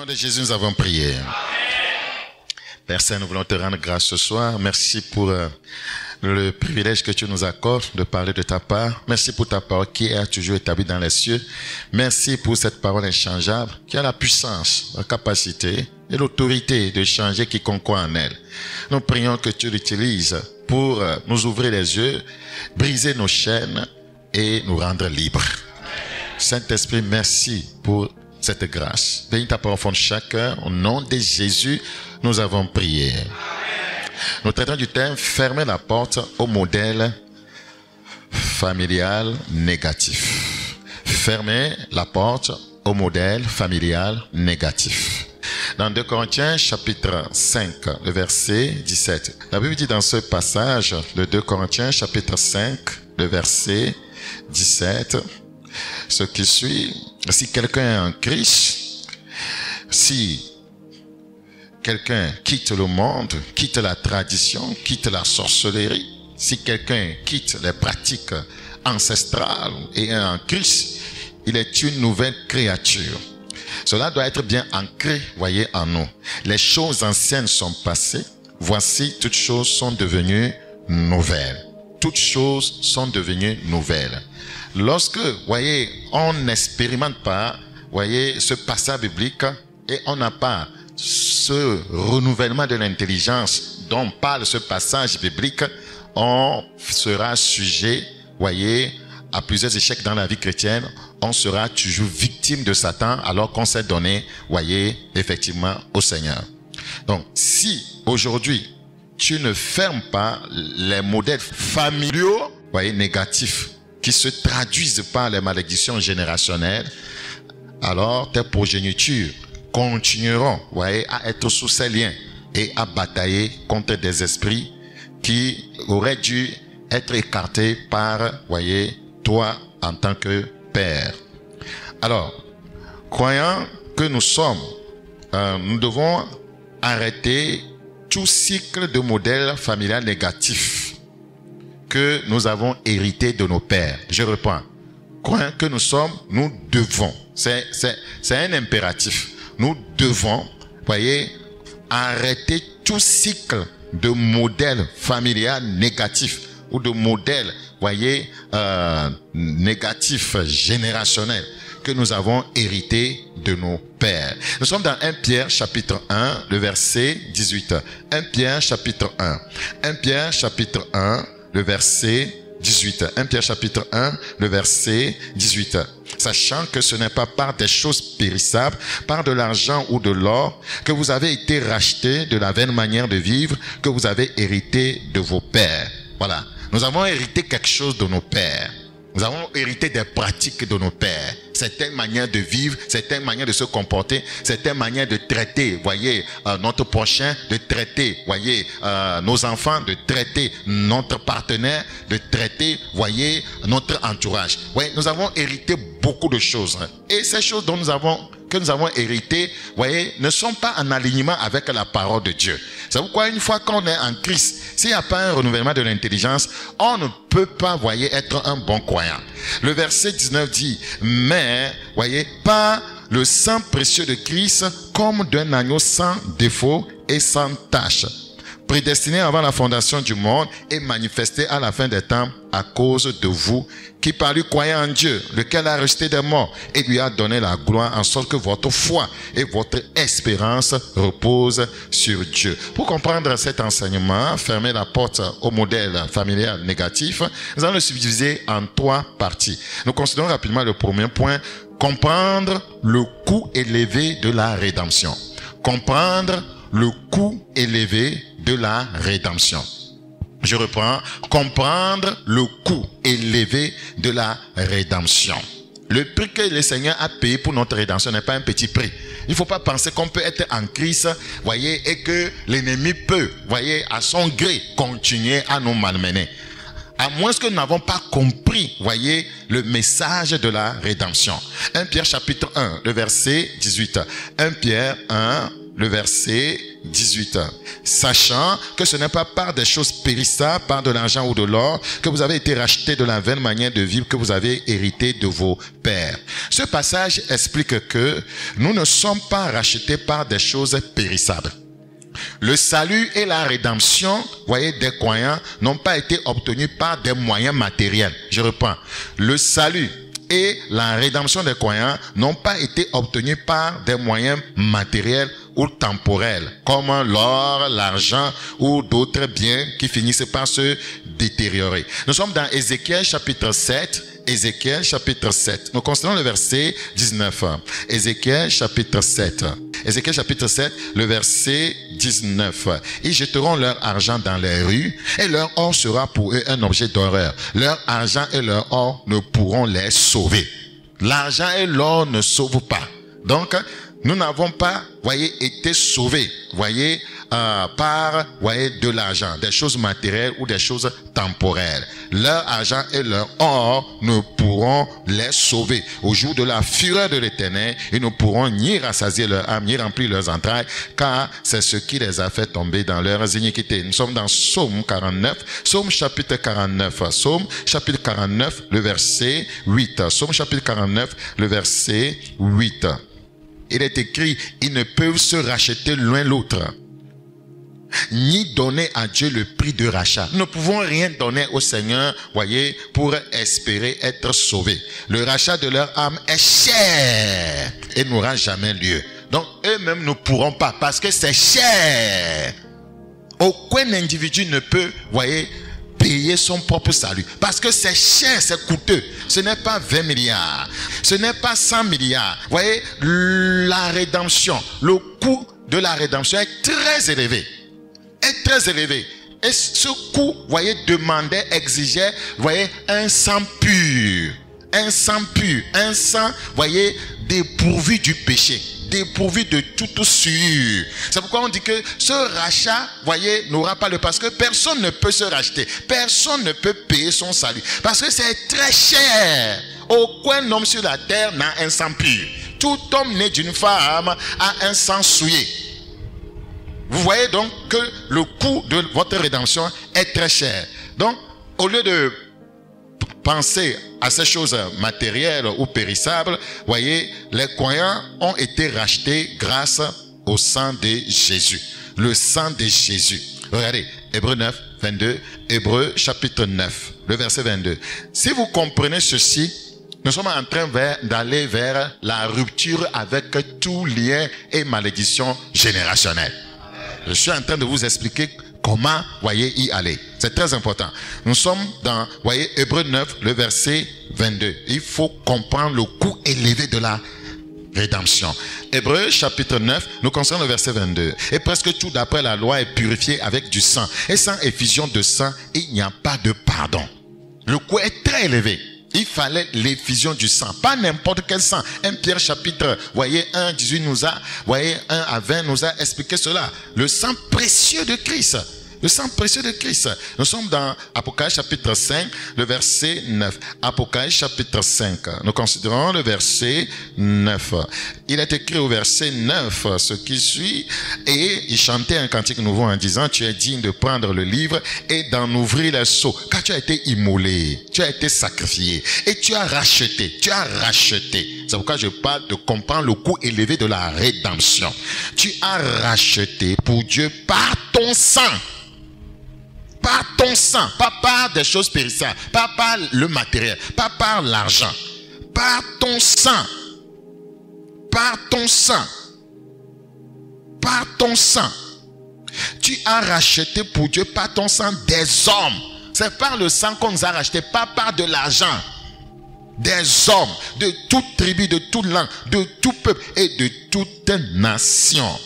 de Jésus, nous avons prié. Père Saint, nous voulons te rendre grâce ce soir. Merci pour le privilège que tu nous accordes de parler de ta part. Merci pour ta parole qui est toujours établie dans les cieux. Merci pour cette parole inchangeable qui a la puissance, la capacité et l'autorité de changer quiconque croit en elle. Nous prions que tu l'utilises pour nous ouvrir les yeux, briser nos chaînes et nous rendre libres. Saint-Esprit, merci pour cette grâce. Bénis ta parole au fond de chacun. Au nom de Jésus, nous avons prié. Amen. Nous traitons du thème « Fermer la porte au modèle familial négatif ». Fermer la porte au modèle familial négatif. Dans 2 Corinthiens chapitre 5, le verset 17. La Bible dit dans ce passage de 2 Corinthiens chapitre 5, le verset 17, ce qui suit: si quelqu'un est en Christ, si quelqu'un quitte le monde, quitte la tradition, quitte la sorcellerie, si quelqu'un quitte les pratiques ancestrales et est en Christ, il est une nouvelle créature. Cela doit être bien ancré, voyez, en nous. Les choses anciennes sont passées. Voici, toutes choses sont devenues nouvelles. Toutes choses sont devenues nouvelles. Lorsque, voyez, on n'expérimente pas, voyez, ce passage biblique et on n'a pas ce renouvellement de l'intelligence dont parle ce passage biblique, on sera sujet, voyez, à plusieurs échecs dans la vie chrétienne. On sera toujours victime de Satan alors qu'on s'est donné, voyez, effectivement au Seigneur. Donc, si aujourd'hui, tu ne fermes pas les modèles familiaux, voyez, négatifs, qui se traduisent par les malédictions générationnelles, alors tes progénitures continueront, voyez, à être sous ces liens et à batailler contre des esprits qui auraient dû être écartés par, voyez, toi en tant que père. Alors, croyant que nous sommes, nous devons arrêter tout cycle de modèle familial négatif que nous avons hérité de nos pères. Je reprends. Croyant que nous sommes, nous devons. C'est un impératif. Nous devons, voyez, arrêter tout cycle de modèle familial négatif ou de modèle, voyez, négatif générationnel que nous avons hérité de nos pères. Nous sommes dans 1 Pierre chapitre 1, le verset 18. 1 Pierre chapitre 1. 1 Pierre chapitre 1, le verset 18. 1 Pierre chapitre 1, le verset 18. Sachant que ce n'est pas par des choses périssables, par de l'argent ou de l'or, que vous avez été rachetés de la vaine manière de vivre que vous avez hérité de vos pères. Voilà. Nous avons hérité quelque chose de nos pères. Nous avons hérité des pratiques de nos pères. Certaines manières de vivre, certaines manières de se comporter, certaines manières de traiter, voyez, notre prochain, de traiter, voyez, nos enfants, de traiter notre partenaire, de traiter, voyez, notre entourage. Voyez, nous avons hérité beaucoup de choses. Et ces choses que nous avons héritées, voyez, ne sont pas en alignement avec la parole de Dieu. C'est pourquoi une fois qu'on est en Christ, s'il n'y a pas un renouvellement de l'intelligence, on ne peut pas, voyez, être un bon croyant. Le verset 19 dit: mais, voyez, par le sang précieux de Christ, comme d'un agneau sans défaut et sans tache, prédestiné avant la fondation du monde et manifesté à la fin des temps à cause de vous, qui par lui croyez en Dieu, lequel a ressuscité des morts et lui a donné la gloire, en sorte que votre foi et votre espérance reposent sur Dieu. Pour comprendre cet enseignement, fermer la porte au modèle familial négatif, nous allons le subdiviser en 3 parties. Nous considérons rapidement le premier point: comprendre le coût élevé de la rédemption. Comprendre le coût élevé de la rédemption. Je reprends. Comprendre le coût élevé de la rédemption. Le prix que le Seigneur a payé pour notre rédemption n'est pas un petit prix. Il ne faut pas penser qu'on peut être en Christ, voyez, et que l'ennemi peut, voyez, à son gré, continuer à nous malmener. À moins que nous n'avons pas compris, voyez, le message de la rédemption. 1 Pierre chapitre 1, le verset 18. 1 Pierre 1, le verset 18. Sachant que ce n'est pas par des choses périssables, par de l'argent ou de l'or, que vous avez été rachetés de la vaine manière de vivre que vous avez hérité de vos pères. Ce passage explique que nous ne sommes pas rachetés par des choses périssables. Le salut et la rédemption, voyez, des croyants n'ont pas été obtenus par des moyens matériels. Je reprends. Le salut et la rédemption des croyants n'ont pas été obtenus par des moyens matériels ou temporels, comme l'or, l'argent ou d'autres biens qui finissent par se détériorer. Nous sommes dans Ézéchiel chapitre 7. Ézéchiel chapitre 7. Nous considérons le verset 19. Ézéchiel chapitre 7. Ézéchiel chapitre 7, le verset 19. Ils jeteront leur argent dans les rues et leur or sera pour eux un objet d'horreur. Leur argent et leur or ne pourront les sauver. L'argent et l'or ne sauvent pas. Donc, nous n'avons pas, voyez, été sauvés, voyez, par, voyez, de l'argent, des choses matérielles ou des choses temporaires. Leur argent et leur or ne pourront les sauver. Au jour de la fureur de l'Éternel, ils ne pourront ni rassasier leur âme, ni remplir leurs entrailles, car c'est ce qui les a fait tomber dans leurs iniquités. Nous sommes dans Psaume 49, Psaume chapitre 49, Psaume chapitre 49, le verset 8. Psaume chapitre 49, le verset 8. Il est écrit, ils ne peuvent se racheter l'un l'autre, ni donner à Dieu le prix de rachat. Nous ne pouvons rien donner au Seigneur, voyez, pour espérer être sauvés. Le rachat de leur âme est cher et n'aura jamais lieu. Donc eux-mêmes ne pourront pas parce que c'est cher. Aucun individu ne peut, voyez, payer son propre salut. Parce que c'est cher, c'est coûteux. Ce n'est pas 20 milliards. Ce n'est pas 100 milliards. Vous voyez, la rédemption, le coût de la rédemption est très élevé. Est très élevé. Et ce coût, vous voyez, demandait, exigeait, vous voyez, un sang pur. Un sang pur. Un sang, vous voyez, dépourvu du péché. Dépourvu de toute souillure. C'est pourquoi on dit que ce rachat, voyez, n'aura pas le... Parce que personne ne peut se racheter. Personne ne peut payer son salut. Parce que c'est très cher. Aucun homme sur la terre n'a un sang pur. Tout homme né d'une femme a un sang souillé. Vous voyez donc que le coût de votre rédemption est très cher. Donc, au lieu de penser à ces choses matérielles ou périssables, voyez, les croyants ont été rachetés grâce au sang de Jésus. Le sang de Jésus. Regardez, Hébreux 9, 22, Hébreux chapitre 9, le verset 22. Si vous comprenez ceci, nous sommes en train d'aller vers la rupture avec tout lien et malédiction générationnelle. Je suis en train de vous expliquer comment, voyez, y aller. C'est très important. Nous sommes dans, voyez, Hébreux 9, le verset 22. Il faut comprendre le coût élevé de la rédemption. Hébreux chapitre 9, nous concernons le verset 22. Et presque tout d'après la loi est purifié avec du sang. Et sans effusion de sang, il n'y a pas de pardon. Le coût est très élevé. Il fallait l'effusion du sang, pas n'importe quel sang. 1 Pierre chapitre, voyez, 1, 18 nous a, voyez, 1 à 20 nous a expliqué cela. Le sang précieux de Christ. Le sang précieux de Christ. Nous sommes dans Apocalypse chapitre 5, le verset 9. Apocalypse chapitre 5. Nous considérons le verset 9. Il est écrit au verset 9 ce qui suit. Et il chantait un cantique nouveau en disant, tu es digne de prendre le livre et d'en ouvrir les sceaux. Car tu as été immolé, tu as été sacrifié et tu as racheté. Tu as racheté. C'est pourquoi je parle de comprendre le coût élevé de la rédemption. Tu as racheté pour Dieu par ton sang. Par ton sang, pas par des choses périssables, pas par le matériel, pas par l'argent, par ton sang, par ton sang, par ton sang. Tu as racheté pour Dieu par ton sang des hommes. C'est par le sang qu'on nous a racheté, pas par de l'argent. Des hommes de toute tribu, de toute langue, de tout peuple et de toute nation.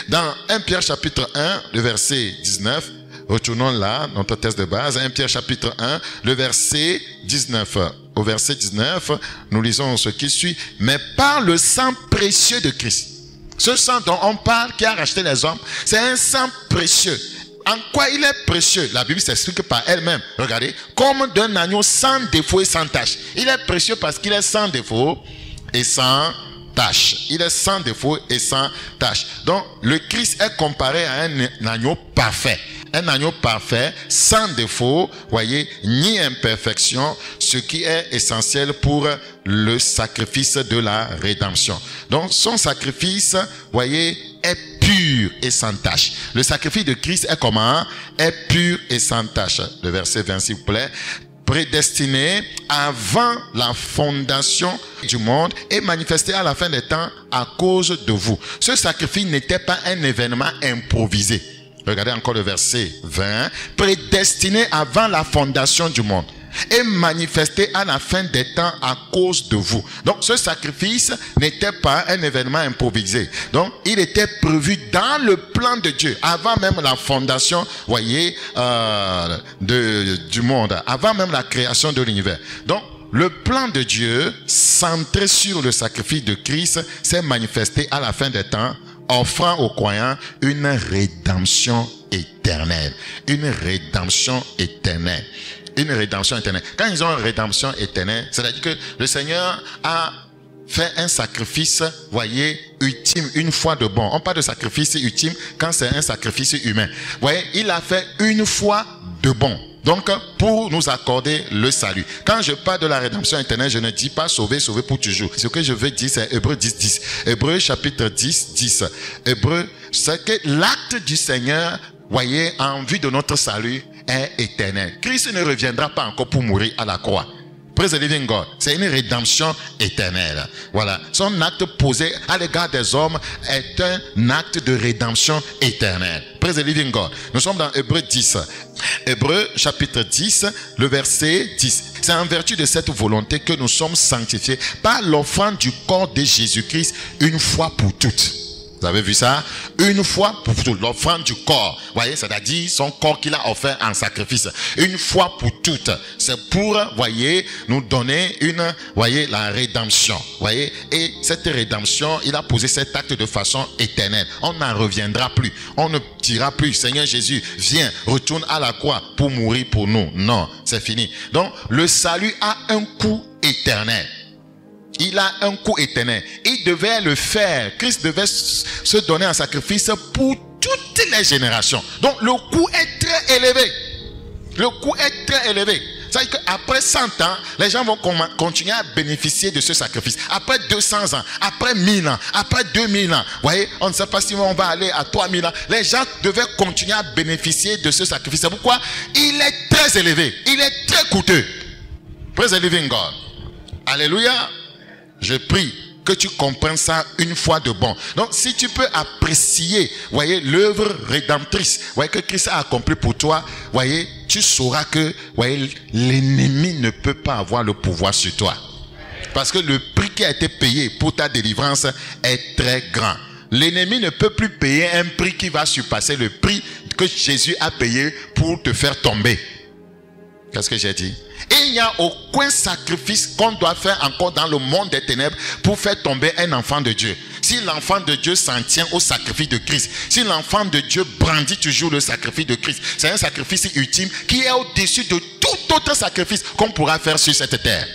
Dans 1 Pierre chapitre 1, le verset 19, retournons là, notre texte de base, 1 Pierre chapitre 1, le verset 19. Au verset 19, nous lisons ce qui suit. Mais par le sang précieux de Christ. Ce sang dont on parle, qui a racheté les hommes, c'est un sang précieux. En quoi il est précieux? La Bible s'explique par elle-même. Regardez, comme d'un agneau sans défaut et sans tache. Il est précieux parce qu'il est sans défaut et sans tache. Il est sans défaut et sans tache. Donc, le Christ est comparé à un agneau parfait. Un agneau parfait, sans défaut, voyez, ni imperfection, ce qui est essentiel pour le sacrifice de la rédemption. Donc, son sacrifice, voyez, est pur et sans tache. Le sacrifice de Christ est comment? Est pur et sans tache. Le verset 20, s'il vous plaît. Prédestiné avant la fondation du monde et manifesté à la fin des temps à cause de vous. Ce sacrifice n'était pas un événement improvisé. Regardez encore le verset 20. Prédestiné avant la fondation du monde et manifesté à la fin des temps à cause de vous. Donc ce sacrifice n'était pas un événement improvisé. Donc il était prévu dans le plan de Dieu avant même la fondation, voyez, du monde, avant même la création de l'univers. Donc le plan de Dieu centré sur le sacrifice de Christ s'est manifesté à la fin des temps, offrant aux croyants une rédemption éternelle. Une rédemption éternelle. Une rédemption éternelle. Quand ils ont une rédemption éternelle, c'est-à-dire que le Seigneur a fait un sacrifice, voyez, ultime, une fois de bon. On parle de sacrifice ultime quand c'est un sacrifice humain. Voyez, il a fait une fois de bon. Donc, pour nous accorder le salut. Quand je parle de la rédemption éternelle, je ne dis pas sauver, sauver pour toujours. Ce que je veux dire, c'est Hébreux 10, 10. Hébreux chapitre 10, 10. Hébreux, c'est que l'acte du Seigneur, voyez, en vue de notre salut, est éternel. Christ ne reviendra pas encore pour mourir à la croix. Praise the living God. C'est une rédemption éternelle. Voilà. Son acte posé à l'égard des hommes est un acte de rédemption éternelle. Praise the living God. Nous sommes dans Hébreux 10. Hébreux chapitre 10, le verset 10. C'est en vertu de cette volonté que nous sommes sanctifiés par l'offrande du corps de Jésus-Christ une fois pour toutes. Vous avez vu ça? Une fois pour toutes. L'offrande du corps. Voyez, c'est-à-dire son corps qu'il a offert en sacrifice. Une fois pour toutes. C'est pour, voyez, nous donner voyez, la rédemption. Voyez, et cette rédemption, il a posé cet acte de façon éternelle. On n'en reviendra plus. On ne dira plus, Seigneur Jésus, viens, retourne à la croix pour mourir pour nous. Non, c'est fini. Donc, le salut a un coût éternel. Il a un coût éternel. Il devait le faire. Christ devait se donner en sacrifice pour toutes les générations. Donc le coût est très élevé. Le coût est très élevé. C'est-à-dire qu'après 100 ans, les gens vont continuer à bénéficier de ce sacrifice. Après 200 ans, après 1000 ans, après 2000 ans. Vous voyez, on ne sait pas si on va aller à 3000 ans. Les gens devaient continuer à bénéficier de ce sacrifice. C'est pourquoi il est très élevé. Il est très coûteux. Praise the living God. Alléluia. Je prie que tu comprennes ça une fois de bon. Donc, si tu peux apprécier, voyez, l'œuvre rédemptrice, voyez, que Christ a accompli pour toi, voyez, tu sauras que, voyez, l'ennemi ne peut pas avoir le pouvoir sur toi. Parce que le prix qui a été payé pour ta délivrance est très grand. L'ennemi ne peut plus payer un prix qui va surpasser le prix que Jésus a payé pour te faire tomber. Qu'est-ce que j'ai dit? Et il n'y a aucun sacrifice qu'on doit faire encore dans le monde des ténèbres pour faire tomber un enfant de Dieu. Si l'enfant de Dieu s'en tient au sacrifice de Christ, si l'enfant de Dieu brandit toujours le sacrifice de Christ, c'est un sacrifice ultime qui est au-dessus de tout autre sacrifice qu'on pourra faire sur cette terre.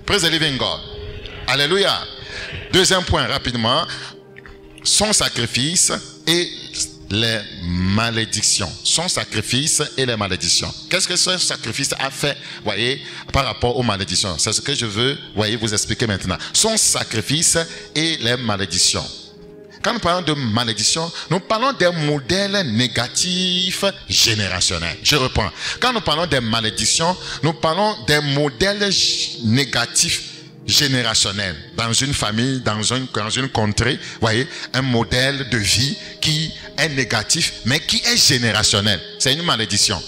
Praise the living God. Alléluia. Deuxième point, rapidement. Son sacrifice et les malédictions. Son sacrifice et les malédictions. Qu'est-ce que ce sacrifice a fait, voyez, par rapport aux malédictions? C'est ce que je veux, voyez, vous expliquer maintenant. Son sacrifice et les malédictions. Quand nous parlons de malédiction, nous parlons des modèles négatifs générationnels. Je reprends. Quand nous parlons des malédictions, nous parlons des modèles négatifs générationnel, dans une famille, dans une contrée, voyez, un modèle de vie qui est négatif, mais qui est générationnel. C'est une malédiction.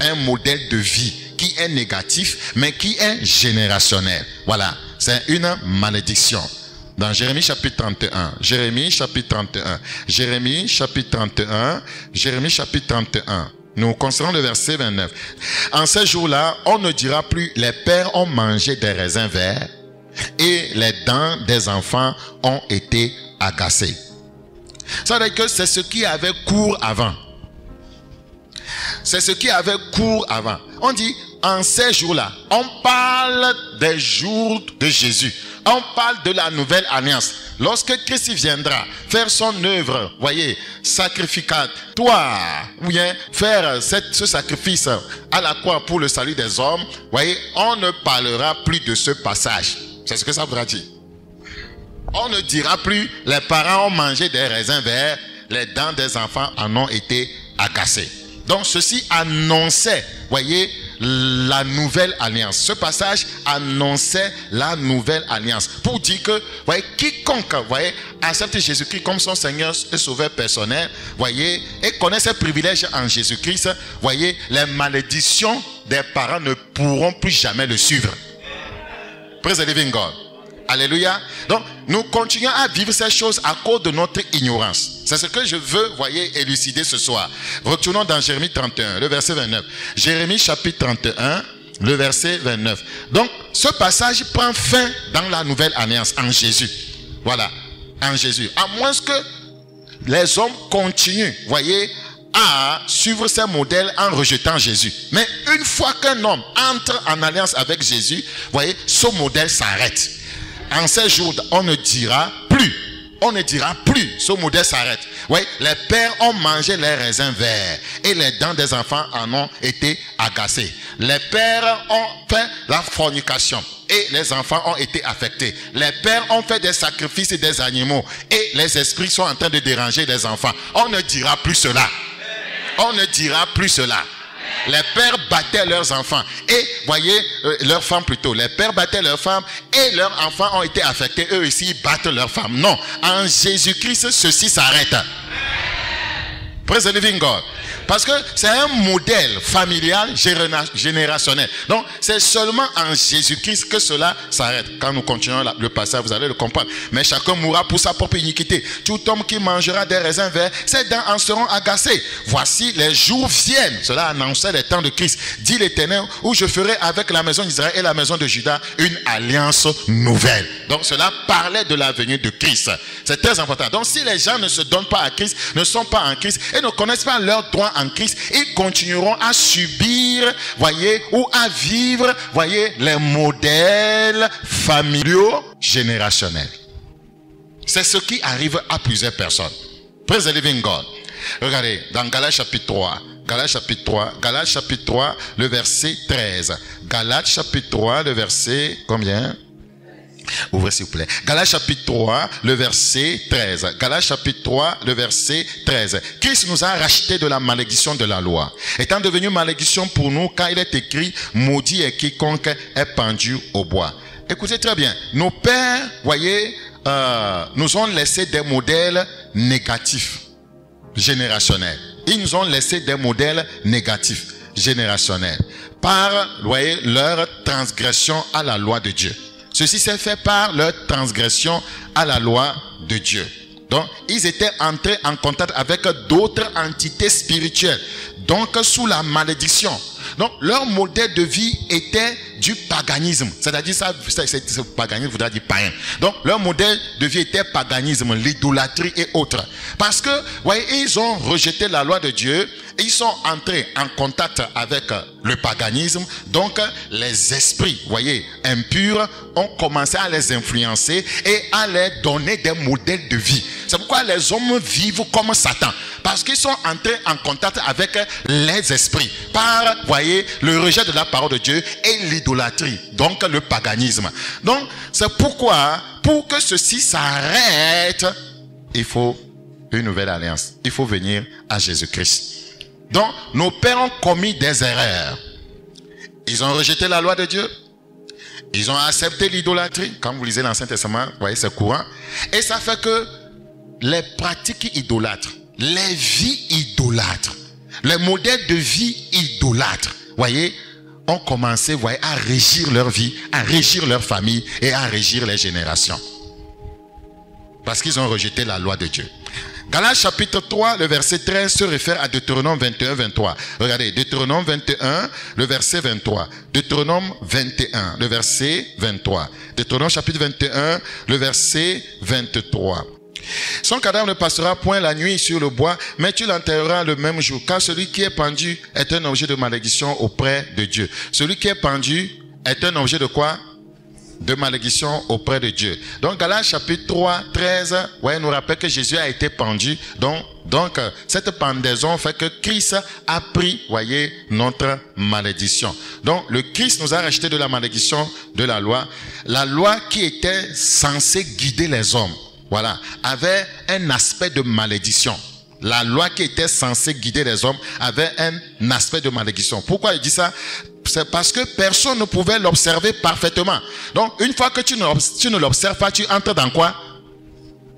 Un modèle de vie qui est négatif, mais qui est générationnel. Voilà, c'est une malédiction. Dans Jérémie chapitre 31, Jérémie chapitre 31, Jérémie chapitre 31, Jérémie chapitre 31. Nous considérons le verset 29. En ces jours-là, on ne dira plus, les pères ont mangé des raisins verts, et les dents des enfants ont été agacées. Ça veut dire que c'est ce qui avait cours avant. C'est ce qui avait cours avant. On dit, en ces jours-là, on parle des jours de Jésus. On parle de la nouvelle alliance. Lorsque Christ viendra faire son œuvre, voyez, sacrificatoire, ou bien faire ce sacrifice à la croix pour le salut des hommes, voyez, on ne parlera plus de ce passage. C'est ce que ça voudra dire. On ne dira plus, les parents ont mangé des raisins verts, les dents des enfants en ont été agacées. Donc ceci annonçait, voyez, la nouvelle alliance. Ce passage annonçait la nouvelle alliance. Pour dire que, voyez, quiconque, voyez, accepte Jésus-Christ comme son Seigneur et Sauveur personnel, voyez, et connaît ses privilèges en Jésus-Christ, voyez, les malédictions des parents ne pourront plus jamais le suivre. Praise the living God. Alléluia. Donc, nous continuons à vivre ces choses à cause de notre ignorance. C'est ce que je veux, voyez, élucider ce soir. Retournons dans Jérémie 31, le verset 29. Jérémie chapitre 31, le verset 29. Donc, ce passage prend fin dans la nouvelle alliance en Jésus. Voilà, en Jésus. À moins que les hommes continuent, voyez, à suivre ces modèles en rejetant Jésus. Mais une fois qu'un homme entre en alliance avec Jésus, voyez, ce modèle s'arrête. En ces jours, on ne dira plus. On ne dira plus. Ce modèle s'arrête. Oui, les pères ont mangé les raisins verts et les dents des enfants en ont été agacées. Les pères ont fait la fornication et les enfants ont été affectés. Les pères ont fait des sacrifices et des animaux et les esprits sont en train de déranger les enfants. On ne dira plus cela. On ne dira plus cela. Les pères battaient leurs enfants et, voyez, leurs femmes plutôt. Les pères battaient leurs femmes et leurs enfants ont été affectés. Eux aussi, ils battent leurs femmes. Non, en Jésus-Christ, ceci s'arrête. Praise the living God. Parce que c'est un modèle familial générationnel. Donc, c'est seulement en Jésus-Christ que cela s'arrête. Quand nous continuons le passage, vous allez le comprendre. Mais chacun mourra pour sa propre iniquité. Tout homme qui mangera des raisins verts, ses dents en seront agacées. Voici, les jours viennent. Cela annonçait les temps de Christ. Dit l'Éternel, où je ferai avec la maison d'Israël et la maison de Juda une alliance nouvelle. Donc, cela parlait de la venue de Christ. C'est très important. Donc, si les gens ne se donnent pas à Christ, ne sont pas en Christ et ne connaissent pas leurs droits en Christ, ils continueront à subir, voyez, ou à vivre, voyez, les modèles familiaux générationnels. C'est ce qui arrive à plusieurs personnes. Praise the living God. Regardez, dans Galates chapitre 3, Galates chapitre 3, le verset 13. Galates chapitre 3, le verset, combien? Ouvrez s'il vous plaît. Galates chapitre 3, le verset 13. Galates chapitre 3, le verset 13. Christ nous a racheté de la malédiction de la loi, étant devenu malédiction pour nous, car il est écrit, maudit est quiconque est pendu au bois. Écoutez très bien. Nos pères, voyez, nous ont laissé des modèles négatifs, générationnels. Ils nous ont laissé des modèles négatifs, générationnels, par, voyez, leur transgression à la loi de Dieu. Ceci s'est fait par leur transgression à la loi de Dieu. Donc, ils étaient entrés en contact avec d'autres entités spirituelles. Donc, sous la malédiction. Donc, leur modèle de vie était du paganisme. C'est-à-dire, ce paganisme voudrait dire païen. Donc, leur modèle de vie était paganisme, l'idolâtrie et autres. Parce que, voyez, ils ont rejeté la loi de Dieu. Ils sont entrés en contact avec le paganisme. Donc, les esprits, voyez, impurs, ont commencé à les influencer et à les donner des modèles de vie. C'est pourquoi les hommes vivent comme Satan. Parce qu'ils sont entrés en contact avec les esprits. Par, voyez, le rejet de la parole de Dieu et l'idolâtrie. Donc, le paganisme. Donc, c'est pourquoi, pour que ceci s'arrête, il faut une nouvelle alliance. Il faut venir à Jésus-Christ. Donc, nos pères ont commis des erreurs. Ils ont rejeté la loi de Dieu. Ils ont accepté l'idolâtrie. Quand vous lisez l'Ancien Testament, vous voyez, c'est courant. Et ça fait que les pratiques idolâtres, les vies idolâtres, les modèles de vie idolâtres, voyez, ont commencé, voyez, à régir leur vie, à régir leur famille et à régir les générations. Parce qu'ils ont rejeté la loi de Dieu. Galates chapitre 3, le verset 13 se réfère à Deutéronome 21, 23. Regardez, Deutéronome 21, le verset 23. Deutéronome 21, le verset 23. Deutéronome chapitre 21, le verset 23. Son cadavre ne passera point la nuit sur le bois, mais tu l'enterreras le même jour, car celui qui est pendu est un objet de malédiction auprès de Dieu. Celui qui est pendu est un objet de quoi? De malédiction auprès de Dieu. Donc Galates chapitre 3, 13, ouais, nous rappelle que Jésus a été pendu. Donc cette pendaison fait que Christ a pris, voyez, notre malédiction. Donc le Christ nous a racheté de la malédiction de la loi. La loi qui était censée guider les hommes, voilà, avait un aspect de malédiction. La loi qui était censée guider les hommes avait un aspect de malédiction. Pourquoi il dit ça? C'est parce que personne ne pouvait l'observer parfaitement. Donc, une fois que tu ne l'observes pas, tu entres dans quoi?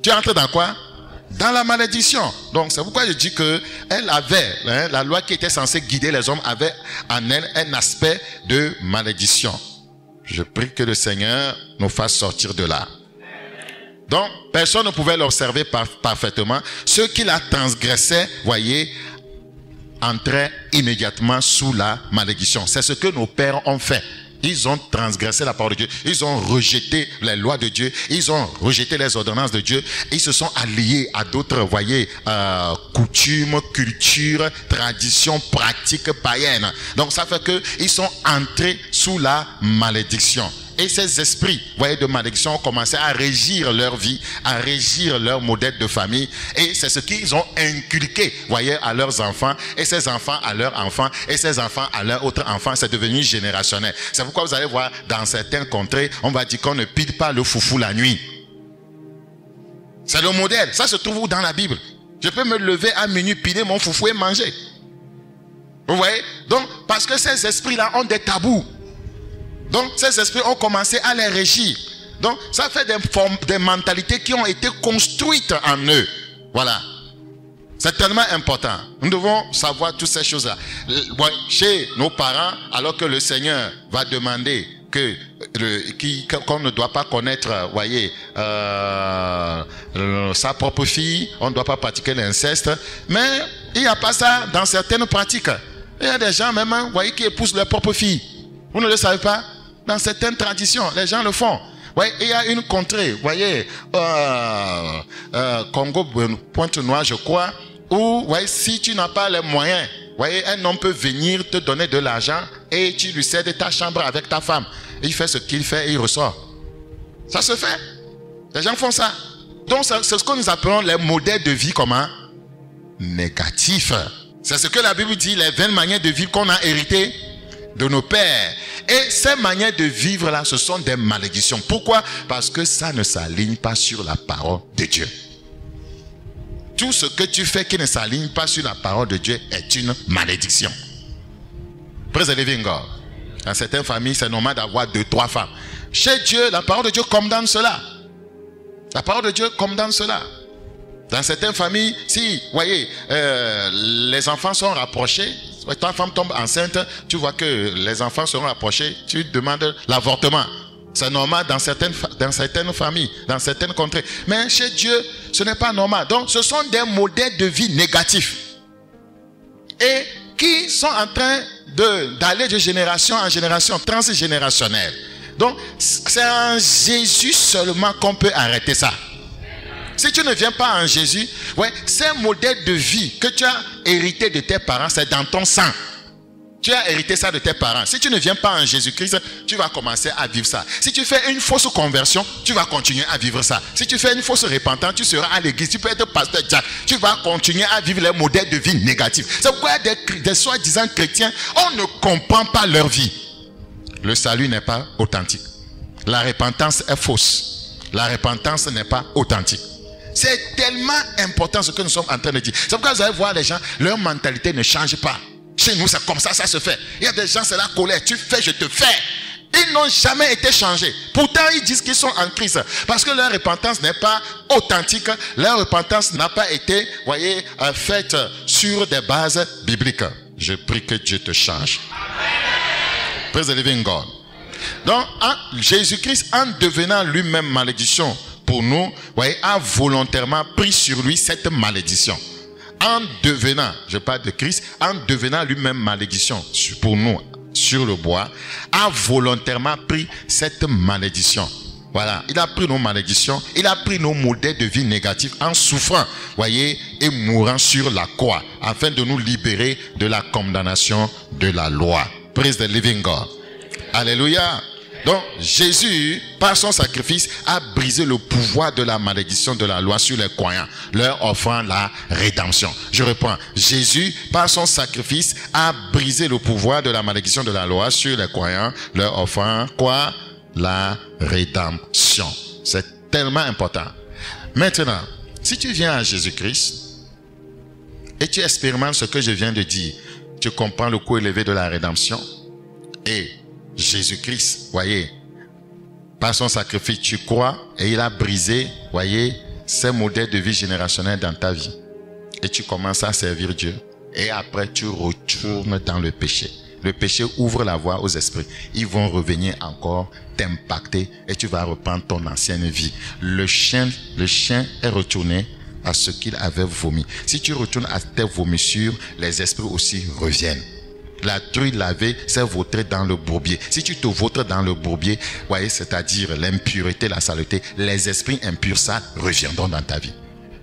Tu entres dans quoi? Dans la malédiction. Donc, c'est pourquoi je dis que elle avait, la loi qui était censée guider les hommes avait en elle un aspect de malédiction. Je prie que le Seigneur nous fasse sortir de là. Donc, personne ne pouvait l'observer parfaitement. Ceux qui la transgressaient, voyez, entraient immédiatement sous la malédiction. C'est ce que nos pères ont fait. Ils ont transgressé la parole de Dieu. Ils ont rejeté les lois de Dieu. Ils ont rejeté les ordonnances de Dieu. Ils se sont alliés à d'autres, voyez, coutumes, cultures, traditions, pratiques païennes. Donc, ça fait qu'ils sont entrés sous la malédiction. Et ces esprits, voyez, de malédiction ont commencé à régir leur vie, à régir leur modèle de famille. Et c'est ce qu'ils ont inculqué, voyez, à leurs enfants, et ces enfants à leurs enfants, et ces enfants à leurs autres enfants. C'est devenu générationnel. C'est pourquoi vous allez voir, dans certains contrées, on va dire qu'on ne pile pas le foufou la nuit. C'est le modèle. Ça se trouve où dans la Bible? Je peux me lever à minuit, piler mon foufou et manger. Vous voyez? Donc, parce que ces esprits-là ont des tabous. Donc, ces esprits ont commencé à les régir. Donc, ça fait des mentalités qui ont été construites en eux. Voilà. C'est tellement important. Nous devons savoir toutes ces choses-là. Chez nos parents, alors que le Seigneur va demander qu'on ne doit pas connaître, voyez, sa propre fille, on ne doit pas pratiquer l'inceste. Mais il n'y a pas ça dans certaines pratiques. Il y a des gens même, voyez, qui épousent leur propre fille. Vous ne le savez pas? Dans certaines traditions, les gens le font. Ouais, il y a une contrée, vous voyez, Congo, Pointe-Noire, je crois, où, ouais, si tu n'as pas les moyens, voyez, un homme peut venir te donner de l'argent et tu lui cèdes ta chambre avec ta femme. Il fait ce qu'il fait et il ressort. Ça se fait. Les gens font ça. Donc, c'est ce que nous appelons les modèles de vie comment? Négatifs. C'est ce que la Bible dit, les 20 manières de vivre qu'on a héritées de nos pères. Et ces manières de vivre là, ce sont des malédictions. Pourquoi? Parce que ça ne s'aligne pas sur la parole de Dieu. Tout ce que tu fais qui ne s'aligne pas sur la parole de Dieu est une malédiction. Praise the living God. Dans certaines familles, c'est normal d'avoir 2-3 femmes. Chez Dieu, la parole de Dieu condamne cela. La parole de Dieu condamne cela. Dans certaines familles, si, voyez, les enfants sont rapprochés, ta femme tombe enceinte, tu vois que les enfants seront rapprochés, tu demandes l'avortement. C'est normal dans certaines familles, dans certaines contrées. Mais chez Dieu, ce n'est pas normal. Donc, ce sont des modèles de vie négatifs. Et qui sont en train d'aller de génération en génération, transgénérationnelle. Donc, c'est en Jésus seulement qu'on peut arrêter ça. Si tu ne viens pas en Jésus, ouais, ces modèles de vie que tu as hérité de tes parents, c'est dans ton sang. Tu as hérité ça de tes parents. Si tu ne viens pas en Jésus-Christ, tu vas commencer à vivre ça. Si tu fais une fausse conversion, tu vas continuer à vivre ça. Si tu fais une fausse repentance, tu seras à l'église, tu peux être pasteur, tu vas continuer à vivre les modèles de vie négatifs. C'est pourquoi des soi-disant chrétiens, on ne comprend pas leur vie. Le salut n'est pas authentique. La repentance est fausse. La repentance n'est pas authentique. C'est tellement important ce que nous sommes en train de dire. C'est pourquoi vous allez voir les gens, leur mentalité ne change pas. Chez nous, c'est comme ça, ça se fait. Il y a des gens, c'est la colère. Tu fais, je te fais. Ils n'ont jamais été changés. Pourtant, ils disent qu'ils sont en Christ. Parce que leur repentance n'est pas authentique. Leur repentance n'a pas été, voyez, faite sur des bases bibliques. Je prie que Dieu te change. Praise the living God. Donc, Jésus-Christ, en devenant lui-même malédiction pour nous, voyez, a volontairement pris sur lui cette malédiction. En devenant, je parle de Christ, en devenant lui-même malédiction pour nous sur le bois, a volontairement pris cette malédiction. Voilà, il a pris nos malédictions, il a pris nos modèles de vie négatifs en souffrant, voyez, et mourant sur la croix, afin de nous libérer de la condamnation de la loi. Praise the living God. Alléluia. Donc, Jésus, par son sacrifice, a brisé le pouvoir de la malédiction de la loi sur les croyants, leur offrant la rédemption. Je reprends. Jésus, par son sacrifice, a brisé le pouvoir de la malédiction de la loi sur les croyants, leur offrant quoi? La rédemption. C'est tellement important. Maintenant, si tu viens à Jésus-Christ et tu expérimentes ce que je viens de dire, tu comprends le coût élevé de la rédemption et Jésus-Christ, voyez, par son sacrifice, tu crois et il a brisé, voyez, ces modèles de vie générationnels dans ta vie. Et tu commences à servir Dieu. Et après, tu retournes dans le péché. Le péché ouvre la voie aux esprits. Ils vont revenir encore t'impacter et tu vas reprendre ton ancienne vie. Le chien est retourné à ce qu'il avait vomi. Si tu retournes à tes vomissures, les esprits aussi reviennent. La truie lavée s'est vautrée dans le bourbier. Si tu te vautres dans le bourbier, voyez, c'est-à-dire l'impureté, la saleté, les esprits impurs, ça reviendront dans ta vie.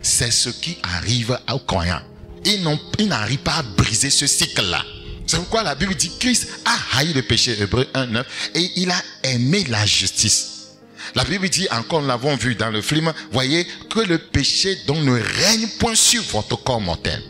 C'est ce qui arrive aux croyants. Ils n'arrivent pas à briser ce cycle-là. C'est pourquoi la Bible dit Christ a haï le péché, Hébreux 1:9, et il a aimé la justice. La Bible dit encore, nous l'avons vu dans le film, voyez, que le péché donc ne règne point sur votre corps mortel.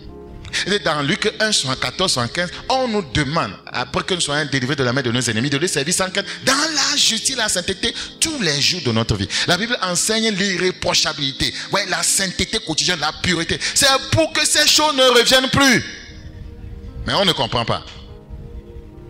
Et dans Luc 1, 14, 75, on nous demande, après que nous soyons délivrés de la main de nos ennemis, de les servir sans crainte, dans la justice, la sainteté, tous les jours de notre vie. La Bible enseigne l'irréprochabilité, ouais, la sainteté quotidienne, la pureté. C'est pour que ces choses ne reviennent plus. Mais on ne comprend pas.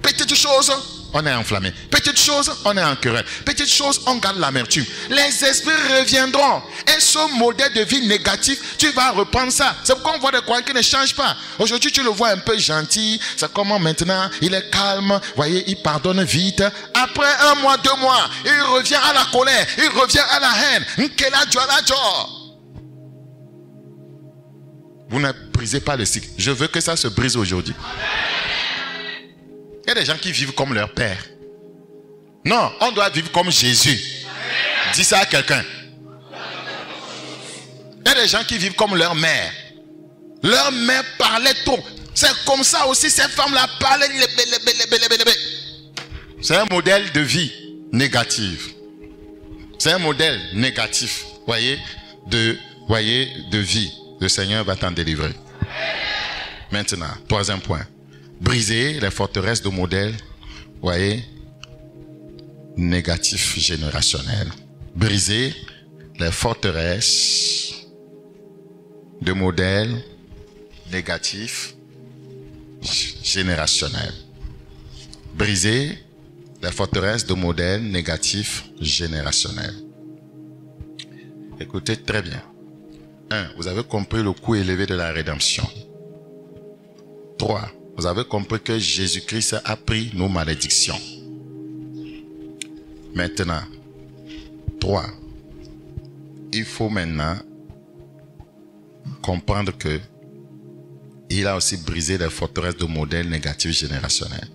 Petite chose, on est enflammé. Petite chose, on est en querelle. Petite chose, on garde l'amertume. Les esprits reviendront. Et ce modèle de vie négatif, tu vas reprendre ça. C'est pourquoi on voit des croyants qui ne changent pas. Aujourd'hui, tu le vois un peu gentil. C'est comment maintenant, il est calme. Voyez, il pardonne vite. Après 1 mois, 2 mois, il revient à la colère. Il revient à la haine. Vous ne brisez pas le cycle. Je veux que ça se brise aujourd'hui. Il y a des gens qui vivent comme leur père. Non, on doit vivre comme Jésus. Dis ça à quelqu'un. Il y a des gens qui vivent comme leur mère. Leur mère parlait trop. C'est comme ça aussi, ces femmes-là parlaient. C'est un modèle de vie négative. C'est un modèle négatif, voyez, de vie. Le Seigneur va t'en délivrer. Maintenant, 3e point. Briser les forteresses de modèles, voyez, négatifs générationnels. Briser les forteresses de modèles négatifs générationnels. Briser les forteresses de modèles négatifs générationnels. Écoutez très bien. 1. Vous avez compris le coût élevé de la rédemption. 3. Vous avez compris que Jésus-Christ a pris nos malédictions. Maintenant, 3. Il faut maintenant comprendre que il a aussi brisé les forteresses de modèles négatifs générationnels.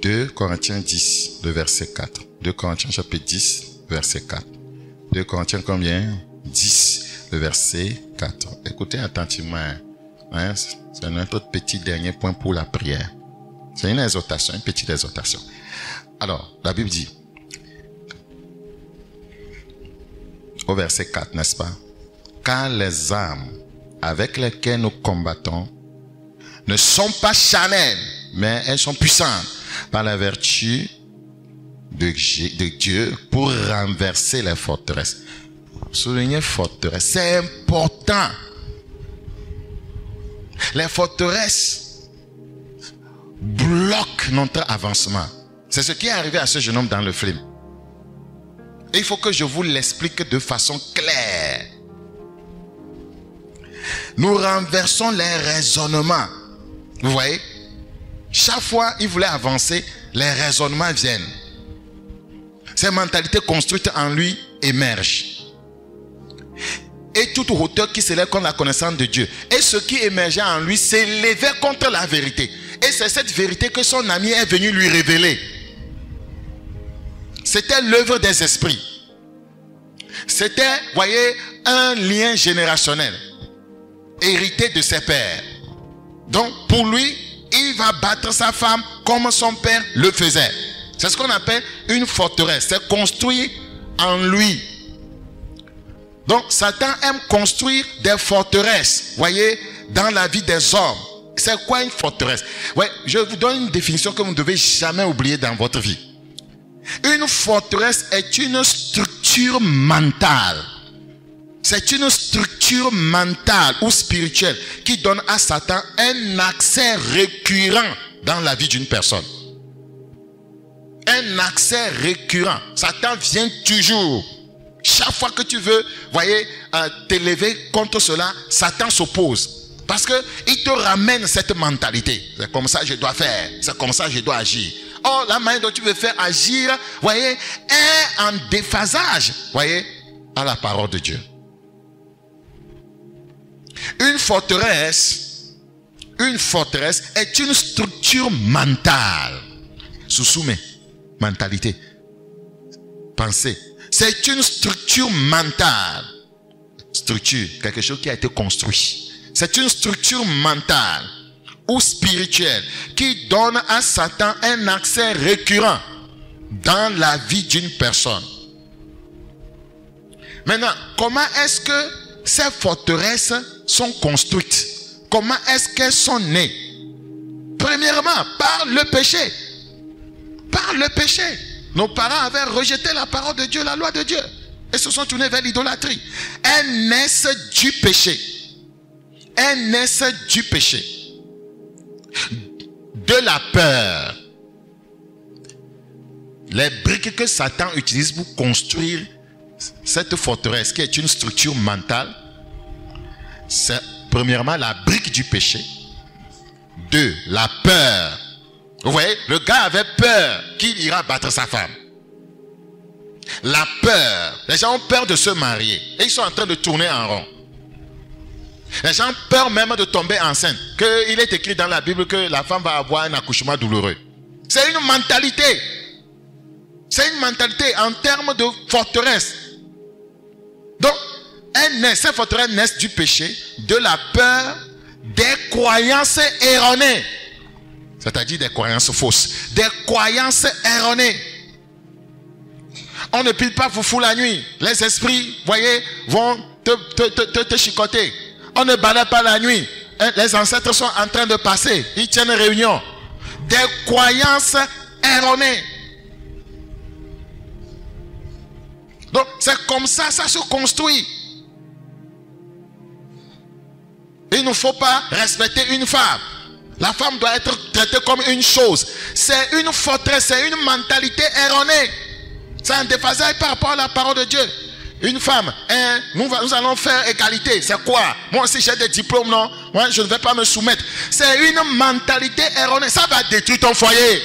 2 Corinthiens 10, le verset 4. 2 Corinthiens chapitre 10, verset 4. 2 Corinthiens combien? 10, le verset 4. Écoutez attentivement. Hein, c'est notre petit dernier point pour la prière. C'est une exhortation, une petite exhortation. Alors, la Bible dit, au verset 4, n'est-ce pas? Car les armes avec lesquelles nous combattons ne sont pas charnelles, mais elles sont puissantes par la vertu de Dieu pour renverser les forteresses. Soulignez forteresse, c'est important. Les forteresses bloquent notre avancement. C'est ce qui est arrivé à ce jeune homme dans le film. Et il faut que je vous l'explique de façon claire. Nous renversons les raisonnements. Vous voyez? Chaque fois qu'il voulait avancer, les raisonnements viennent. Ces mentalités construites en lui émergent. Et toute hauteur qui s'élève contre la connaissance de Dieu. Et ce qui émergeait en lui s'élevait contre la vérité. Et c'est cette vérité que son ami est venu lui révéler. c'était l'œuvre des esprits. C'était, voyez, un lien générationnel, hérité de ses pères. Donc, pour lui, il va battre sa femme comme son père le faisait. C'est ce qu'on appelle une forteresse. C'est construit en lui. Donc, Satan aime construire des forteresses, voyez, dans la vie des hommes. C'est quoi une forteresse? Ouais, je vous donne une définition que vous ne devez jamais oublier dans votre vie. Une forteresse est une structure mentale. C'est une structure mentale ou spirituelle qui donne à Satan un accès récurrent dans la vie d'une personne. Un accès récurrent. Satan vient toujours. Chaque fois que tu veux, voyez, t'élever contre cela, Satan s'oppose. Parce qu'il te ramène cette mentalité. C'est comme ça que je dois faire. C'est comme ça que je dois agir. Or, la manière dont tu veux faire agir, voyez, est en déphasage, voyez, à la parole de Dieu. Une forteresse est une structure mentale. Sous-soumet, mentalité, pensée. C'est une structure mentale. Structure, quelque chose qui a été construit. C'est une structure mentale ou spirituelle qui donne à Satan un accès récurrent dans la vie d'une personne. Maintenant, comment est-ce que ces forteresses sont construites? Comment est-ce qu'elles sont nées? Premièrement, par le péché. Par le péché. Nos parents avaient rejeté la parole de Dieu, la loi de Dieu, et se sont tournés vers l'idolâtrie. Elles naissent du péché. Elles naissent du péché. De la peur. Les briques que Satan utilise pour construire cette forteresse, qui est une structure mentale, c'est premièrement la brique du péché. 2, la peur. Vous voyez, le gars avait peur qu'il ira battre sa femme. La peur. Les gens ont peur de se marier et ils sont en train de tourner en rond. Les gens ont peur même de tomber enceinte. Il est écrit dans la Bible que la femme va avoir un accouchement douloureux. C'est une mentalité. C'est une mentalité en termes de forteresse. Donc, ces forteresses naissent du péché, de la peur, des croyances erronées. C'est-à-dire des croyances fausses. Des croyances erronées. On ne pile pas foufou la nuit. Les esprits, voyez, vont te chicoter. On ne balaye pas la nuit. Les ancêtres sont en train de passer. Ils tiennent réunion. Des croyances erronées. Donc, c'est comme ça, ça se construit. Il ne faut pas respecter une femme. La femme doit être traitée comme une chose. C'est une forteresse, c'est une mentalité erronée. C'est un déphasage par rapport à la parole de Dieu. Une femme, nous allons faire égalité. C'est quoi? Moi aussi j'ai des diplômes, non? Moi je ne vais pas me soumettre. C'est une mentalité erronée. Ça va détruire ton foyer.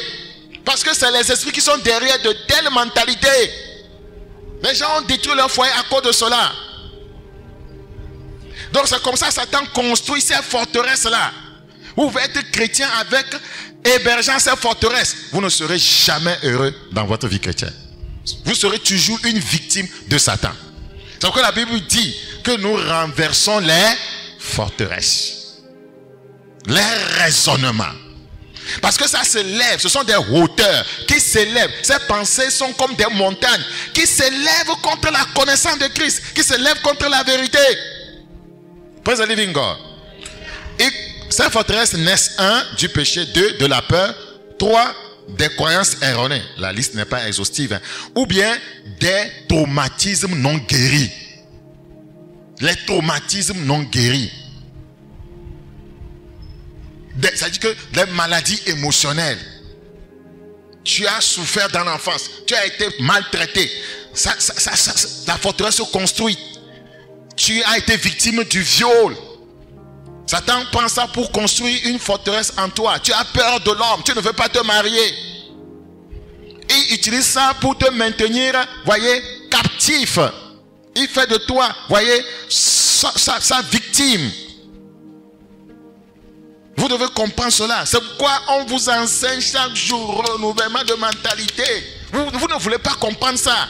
Parce que c'est les esprits qui sont derrière de telles mentalités. Les gens ont détruit leur foyer à cause de cela. Donc c'est comme ça que Satan construit ces forteresses-là. Vous pouvez être chrétien avec hébergeant ces forteresses. Vous ne serez jamais heureux dans votre vie chrétienne. Vous serez toujours une victime de Satan. C'est pourquoi la Bible dit que nous renversons les forteresses. Les raisonnements. Parce que ça s'élève, ce sont des hauteurs qui s'élèvent. Ces pensées sont comme des montagnes qui s'élèvent contre la connaissance de Christ, qui s'élèvent contre la vérité. Praise the living God. Et ces forteresses naissent 1, du péché, 2, de la peur, 3, des croyances erronées. La liste n'est pas exhaustive. Hein. Ou bien des traumatismes non guéris. Les traumatismes non guéris. C'est-à-dire que des maladies émotionnelles. Tu as souffert dans l'enfance. Tu as été maltraité. La forteresse se construit. Tu as été victime du viol. Satan prend ça pour construire une forteresse en toi. Tu as peur de l'homme. Tu ne veux pas te marier. Il utilise ça pour te maintenir, voyez, captif. Il fait de toi, voyez, sa victime. Vous devez comprendre cela. C'est pourquoi on vous enseigne chaque jour renouvellement de mentalité. Vous ne voulez pas comprendre ça.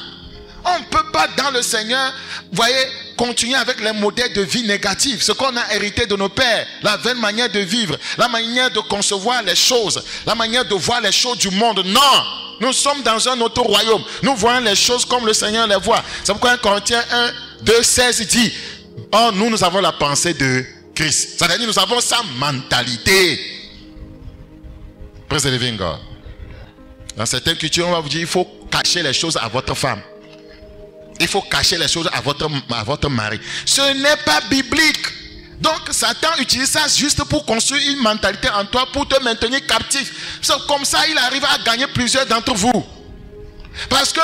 On ne peut pas dans le Seigneur, voyez, continuer avec les modèles de vie négatifs. Ce qu'on a hérité de nos pères, la vaine manière de vivre, la manière de concevoir les choses, la manière de voir les choses du monde. Non, nous sommes dans un autre royaume. Nous voyons les choses comme le Seigneur les voit. C'est pourquoi 1 Corinthiens 1, 2, 16 dit, oh, nous avons la pensée de Christ. C'est-à-dire nous avons sa mentalité. Praise the living God. Dans certaines cultures, on va vous dire, il faut cacher les choses à votre femme. Il faut cacher les choses à votre mari. Ce n'est pas biblique. Donc Satan utilise ça juste pour construire une mentalité en toi, pour te maintenir captif. C'est comme ça il arrive à gagner plusieurs d'entre vous. Parce que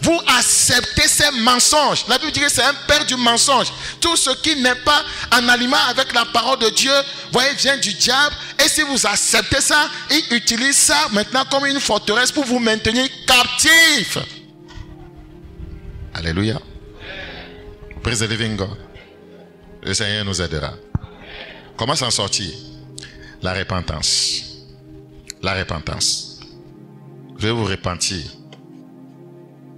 vous acceptez ces mensonges. La Bible dit que c'est un père du mensonge. Tout ce qui n'est pas en aliment avec la parole de Dieu, voyez, vient du diable. Et si vous acceptez ça, il utilise ça maintenant comme une forteresse pour vous maintenir captif. Alléluia. Praise the living God. Le Seigneur nous aidera. Comment s'en sortir? La repentance. La repentance. Je vais vous repentir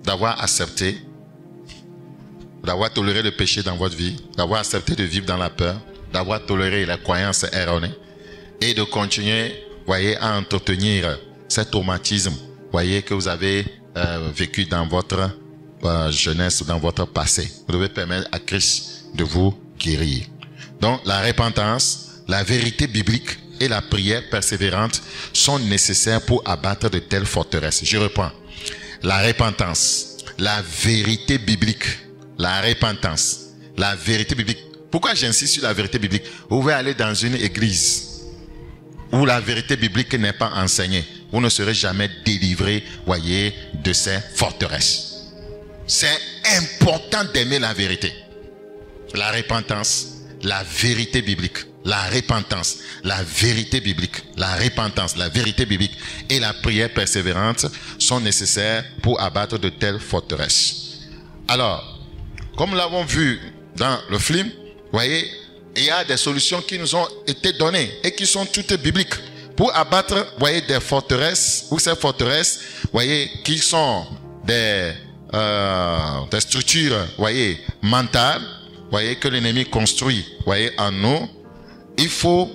d'avoir accepté, d'avoir toléré le péché dans votre vie, d'avoir accepté de vivre dans la peur, d'avoir toléré la croyance erronée et de continuer, voyez, à entretenir ces traumatismes, voyez, que vous avez vécu dans votre jeunesse ou dans votre passé. Vous devez permettre à Christ de vous guérir. Donc la repentance, la vérité biblique et la prière persévérante sont nécessaires pour abattre de telles forteresses. Je reprends. La repentance, la vérité biblique, la repentance, la vérité biblique. Pourquoi j'insiste sur la vérité biblique? Vous pouvez aller dans une église où la vérité biblique n'est pas enseignée. Vous ne serez jamais délivré, voyez, de ces forteresses. C'est important d'aimer la vérité. La repentance, la vérité biblique, la repentance, la vérité biblique, la repentance, la vérité biblique et la prière persévérante sont nécessaires pour abattre de telles forteresses. Alors, comme nous l'avons vu dans le film, voyez, il y a des solutions qui nous ont été données et qui sont toutes bibliques pour abattre, voyez, des forteresses ou ces forteresses, voyez, qui sont des structures, voyez, mentales, voyez, que l'ennemi construit, voyez, en nous. Il faut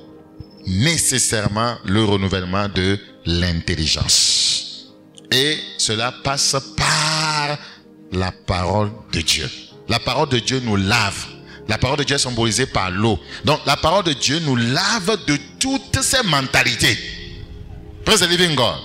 nécessairement le renouvellement de l'intelligence. Et cela passe par la parole de Dieu. La parole de Dieu nous lave. La parole de Dieu est symbolisée par l'eau. Donc la parole de Dieu nous lave de toutes ces mentalités. Praise the living God.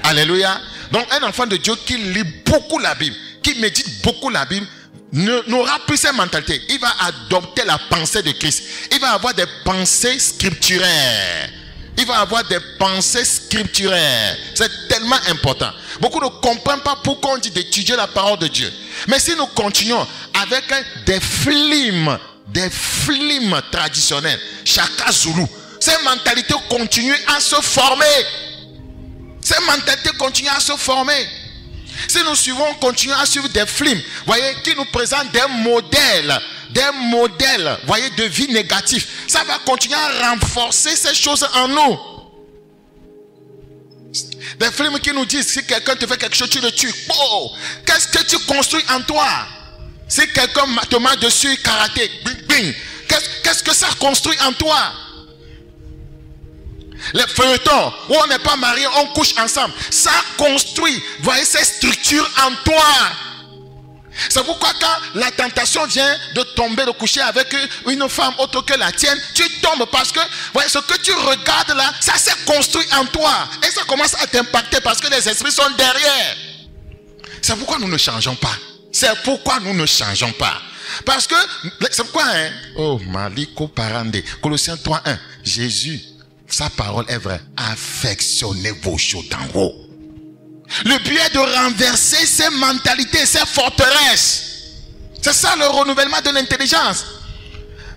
Alléluia. Donc un enfant de Dieu qui lit beaucoup la Bible, qui médite beaucoup la Bible, n'aura plus ces mentalités. Il va adopter la pensée de Christ. Il va avoir des pensées scripturaires. Il va avoir des pensées scripturaires. C'est tellement important. Beaucoup ne comprennent pas pourquoi on dit d'étudier la parole de Dieu. Mais si nous continuons avec des films traditionnels, Chaka Zulu, ces mentalités continuent à se former. Ces mentalités continuent à se former. Si nous continuons à suivre des films, voyez, qui nous présentent des modèles, voyez, de vie négatifs, ça va continuer à renforcer ces choses en nous. Des films qui nous disent, si quelqu'un te fait quelque chose, tu le tues. Oh, qu'est-ce que tu construis en toi? Si quelqu'un te marche dessus, karaté, bing, bing, qu'est-ce que ça construit en toi? Les feuilletons où on n'est pas marié, on couche ensemble. Ça construit, voyez, ces structures en toi. C'est pourquoi quand la tentation vient de tomber, de coucher avec une femme autre que la tienne, tu tombes parce que, voyez, ce que tu regardes là, ça s'est construit en toi. Et ça commence à t'impacter parce que les esprits sont derrière. C'est pourquoi nous ne changeons pas. C'est pourquoi nous ne changeons pas. Parce que, c'est pourquoi, hein? Oh, Maliko Parande, Colossiens 3:1, Jésus, sa parole est vraie. Affectionnez vos choses d'en haut. Le but est de renverser ces mentalités, ces forteresses. C'est ça le renouvellement de l'intelligence.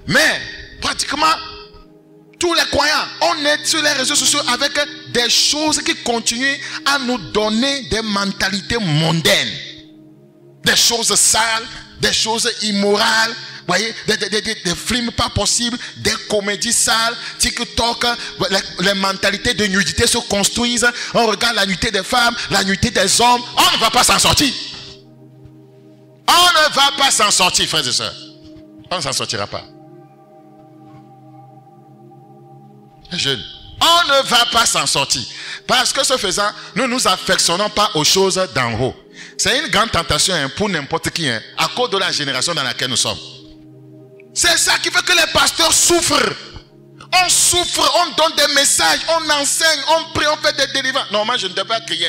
Mais, pratiquement, tous les croyants, on est sur les réseaux sociaux avec des choses qui continuent à nous donner des mentalités mondaines. Des choses sales, des choses immorales, voyez, des films pas possibles, des comédies sales, TikTok, les mentalités de nudité se construisent. On regarde la nudité des femmes, la nudité des hommes. On ne va pas s'en sortir. On ne va pas s'en sortir, frères et sœurs. On ne s'en sortira pas. Les jeunes, on ne va pas s'en sortir. Parce que ce faisant, nous ne nous affectionnons pas aux choses d'en haut. C'est une grande tentation pour n'importe qui, à cause de la génération dans laquelle nous sommes. C'est ça qui fait que les pasteurs souffrent. On souffre, on donne des messages, on enseigne, on prie, on fait des délivrances. Non, moi je ne devais pas crier.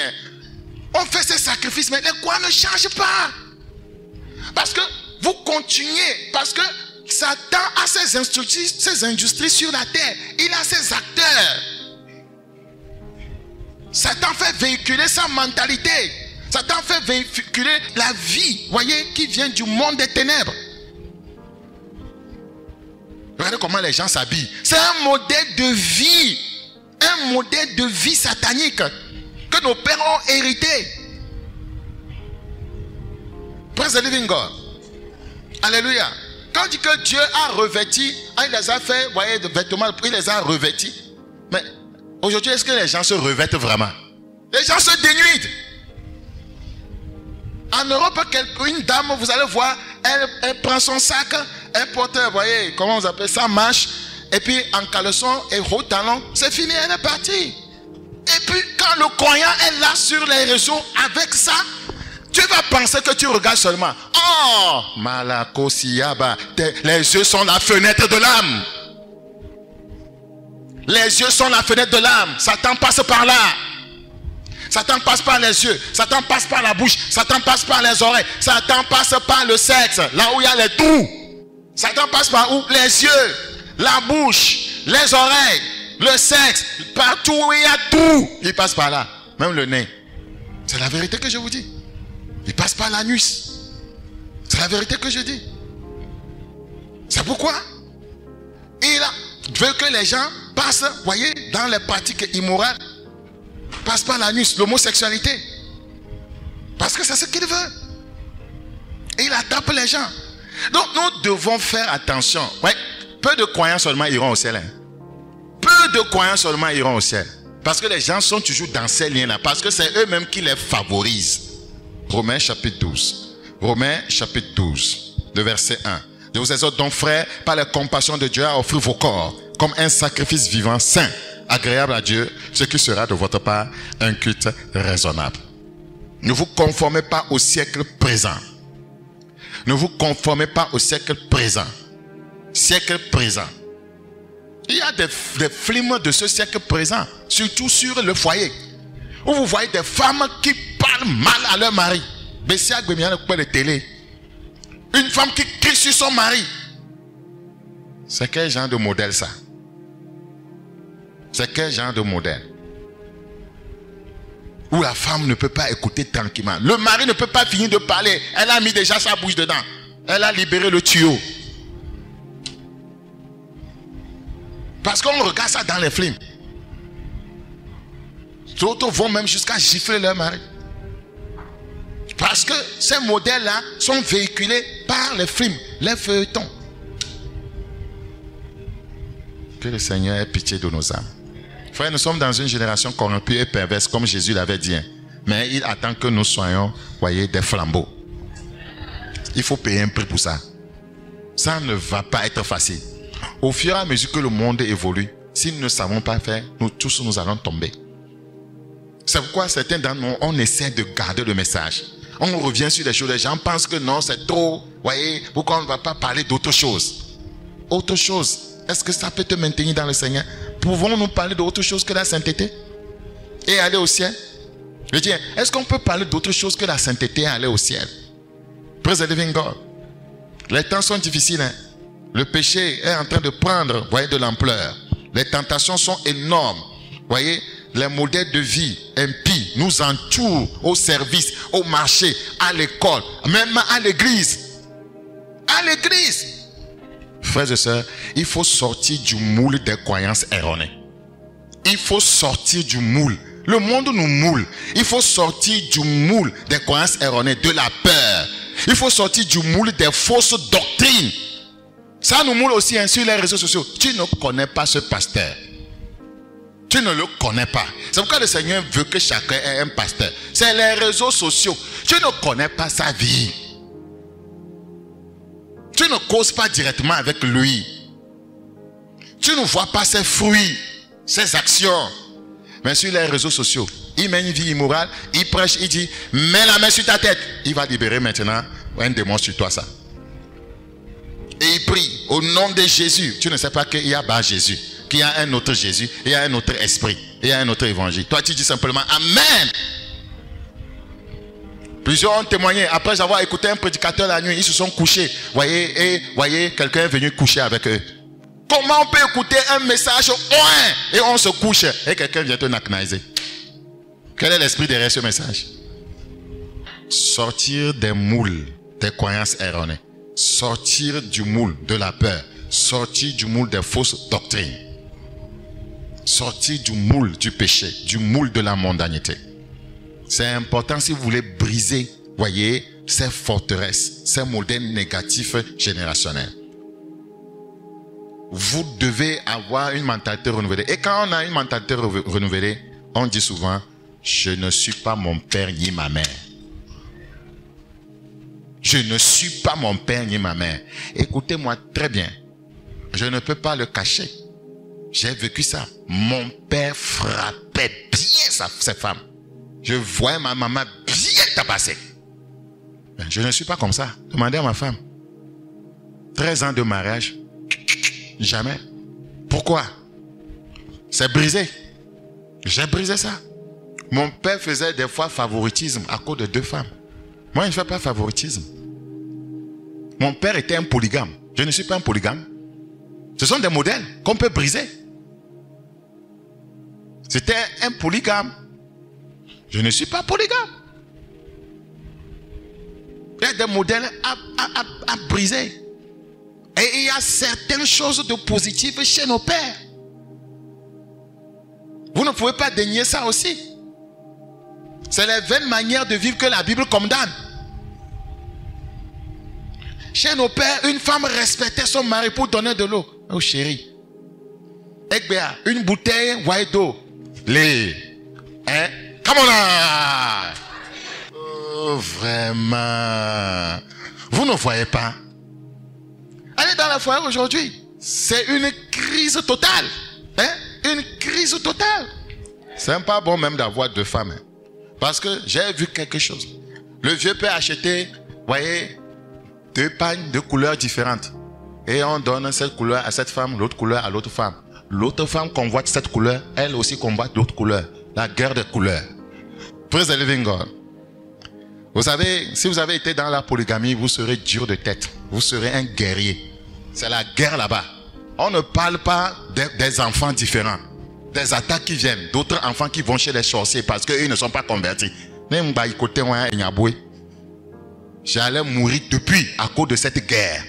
On fait ces sacrifices, mais les quoi ne changent pas. Parce que vous continuez, parce que Satan a ses industries sur la terre. Il a ses acteurs. Satan fait véhiculer sa mentalité. Satan fait véhiculer la vie, voyez, qui vient du monde des ténèbres. Regardez comment les gens s'habillent. C'est un modèle de vie. Un modèle de vie satanique que nos pères ont hérité. Praise the living God. Alléluia. Quand on dit que Dieu a revêti, il les a fait, vous voyez, de vêtements, il les a revêtis. Mais aujourd'hui, est-ce que les gens se revêtent vraiment? Les gens se dénudent. En Europe, une dame, vous allez voir, elle prend son sac, elle porte, vous voyez, comment vous appelez ça, manche, et puis en caleçon et haut talon, c'est fini, elle est partie. Et puis quand le croyant est là sur les réseaux avec ça, tu vas penser que tu regardes seulement. Oh, Malakosiaba, les yeux sont la fenêtre de l'âme. Les yeux sont la fenêtre de l'âme. Satan passe par là. Satan passe par les yeux. Satan passe par la bouche. Satan passe par les oreilles. Satan passe par le sexe, là où il y a les trous. Satan passe par où? Les yeux, la bouche, les oreilles, le sexe. Partout où il y a tout, il passe par là. Même le nez. C'est la vérité que je vous dis. Il passe par l'anus. C'est la vérité que je dis. C'est pourquoi il veut que les gens passent, voyez, dans les pratiques immorales. Passent par l'anus, l'homosexualité. Parce que c'est ce qu'il veut. Et il attrape les gens. Donc nous devons faire attention. Ouais, peu de croyants seulement iront au ciel. Hein. Peu de croyants seulement iront au ciel. Parce que les gens sont toujours dans ces liens-là. Parce que c'est eux-mêmes qui les favorisent. Romains chapitre 12. Romains chapitre 12, le verset 1. Je vous exhorte donc, frères, par la compassion de Dieu, à offrir vos corps comme un sacrifice vivant, saint, agréable à Dieu, ce qui sera de votre part un culte raisonnable. Ne vous conformez pas au siècle présent. Ne vous conformez pas au siècle présent. Siècle présent. Il y a des films de ce siècle présent, surtout sur le foyer, où vous voyez des femmes qui parlent mal à leur mari. Une femme qui crie sur son mari. C'est quel genre de modèle ça? C'est quel genre de modèle? Où la femme ne peut pas écouter tranquillement. Le mari ne peut pas finir de parler. Elle a mis déjà sa bouche dedans. Elle a libéré le tuyau. Parce qu'on regarde ça dans les films. D'autres vont même jusqu'à gifler leur mari. Parce que ces modèles-là sont véhiculés par les films, les feuilletons. Que le Seigneur ait pitié de nos âmes. Frère, nous sommes dans une génération corrompue et perverse, comme Jésus l'avait dit. Mais il attend que nous soyons, voyez, des flambeaux. Il faut payer un prix pour ça. Ça ne va pas être facile. Au fur et à mesure que le monde évolue, si nous ne savons pas faire, nous tous nous allons tomber. C'est pourquoi certains d'entre nous, on essaie de garder le message. On revient sur des choses, les gens pensent que non, c'est trop. Voyez, pourquoi on ne va pas parler d'autre chose? Autre chose, est-ce que ça peut te maintenir dans le Seigneur? Pouvons-nous parler d'autre chose que la sainteté et aller au ciel? Je dis, est-ce qu'on peut parler d'autre chose que la sainteté et aller au ciel? Praise the living God. Les temps sont difficiles. Hein? Le péché est en train de prendre, voyez, de l'ampleur. Les tentations sont énormes. Voyez, les modèles de vie impies nous entourent au service, au marché, à l'école, même à l'église. À l'église. Frères et sœurs, il faut sortir du moule des croyances erronées. Il faut sortir du moule. Le monde nous moule. Il faut sortir du moule des croyances erronées, de la peur. Il faut sortir du moule des fausses doctrines. Ça nous moule aussi sur les réseaux sociaux. Tu ne connais pas ce pasteur. Tu ne le connais pas. C'est pourquoi le Seigneur veut que chacun ait un pasteur. C'est les réseaux sociaux. Tu ne connais pas sa vie. Tu ne causes pas directement avec lui. Tu ne vois pas ses fruits, ses actions. Mais sur les réseaux sociaux, il mène une vie immorale, il prêche, il dit, mets la main sur ta tête. Il va libérer maintenant un démon sur toi, ça. Et il prie au nom de Jésus. Tu ne sais pas qu'il y a bas Jésus, qu'il y a un autre Jésus, il y a un autre esprit, il y a un autre évangile. Toi, tu dis simplement Amen. Plusieurs ont témoigné. Après avoir écouté un prédicateur la nuit, ils se sont couchés. Voyez, quelqu'un est venu coucher avec eux. Comment on peut écouter un message et on se couche et quelqu'un vient te naknaiser? Quel est l'esprit derrière ce message? Sortir des moules, des croyances erronées. Sortir du moule de la peur. Sortir du moule des fausses doctrines. Sortir du moule du péché, du moule de la mondanité. C'est important si vous voulez briser, voyez, ces forteresses, ces modèles négatifs générationnels. Vous devez avoir une mentalité renouvelée. Et quand on a une mentalité renouvelée, on dit souvent, je ne suis pas mon père ni ma mère. Je ne suis pas mon père ni ma mère. Écoutez-moi très bien. Je ne peux pas le cacher. J'ai vécu ça. Mon père frappait bien ses femmes. Je voyais ma maman bien tabasser. Je ne suis pas comme ça. Demandez à ma femme. 13 ans de mariage. Jamais. Pourquoi? C'est brisé. J'ai brisé ça. Mon père faisait des fois favoritisme à cause de 2 femmes. Moi, je ne fais pas favoritisme. Mon père était un polygame. Je ne suis pas un polygame. Ce sont des modèles qu'on peut briser. C'était un polygame. Je ne suis pas polygame. Il y a des modèles à briser. Et il y a certaines choses de positives chez nos pères. Vous ne pouvez pas dénier ça aussi. C'est les vaines manières de vivre que la Bible condamne. Chez nos pères, une femme respectait son mari pour donner de l'eau. Oh chérie. Egbea, une bouteille d'eau. Les. Hein? Come on là. Oh, vraiment. Vous ne voyez pas. Allez dans la foyer aujourd'hui. C'est une crise totale. Hein? Une crise totale. C'est pas bon même d'avoir 2 femmes. Hein? Parce que j'ai vu quelque chose. Le vieux peut acheter, voyez, 2 pagnes de couleurs différentes. Et on donne cette couleur à cette femme, l'autre couleur à l'autre femme. L'autre femme convoite cette couleur, elle aussi convoite l'autre couleur. La guerre des couleurs. Praise the living God. Vous savez, si vous avez été dans la polygamie, vous serez dur de tête. Vous serez un guerrier. C'est la guerre là-bas. On ne parle pas des enfants différents. Des attaques qui viennent. D'autres enfants qui vont chez les sorciers parce qu'ils ne sont pas convertis. J'allais mourir depuis à cause de cette guerre.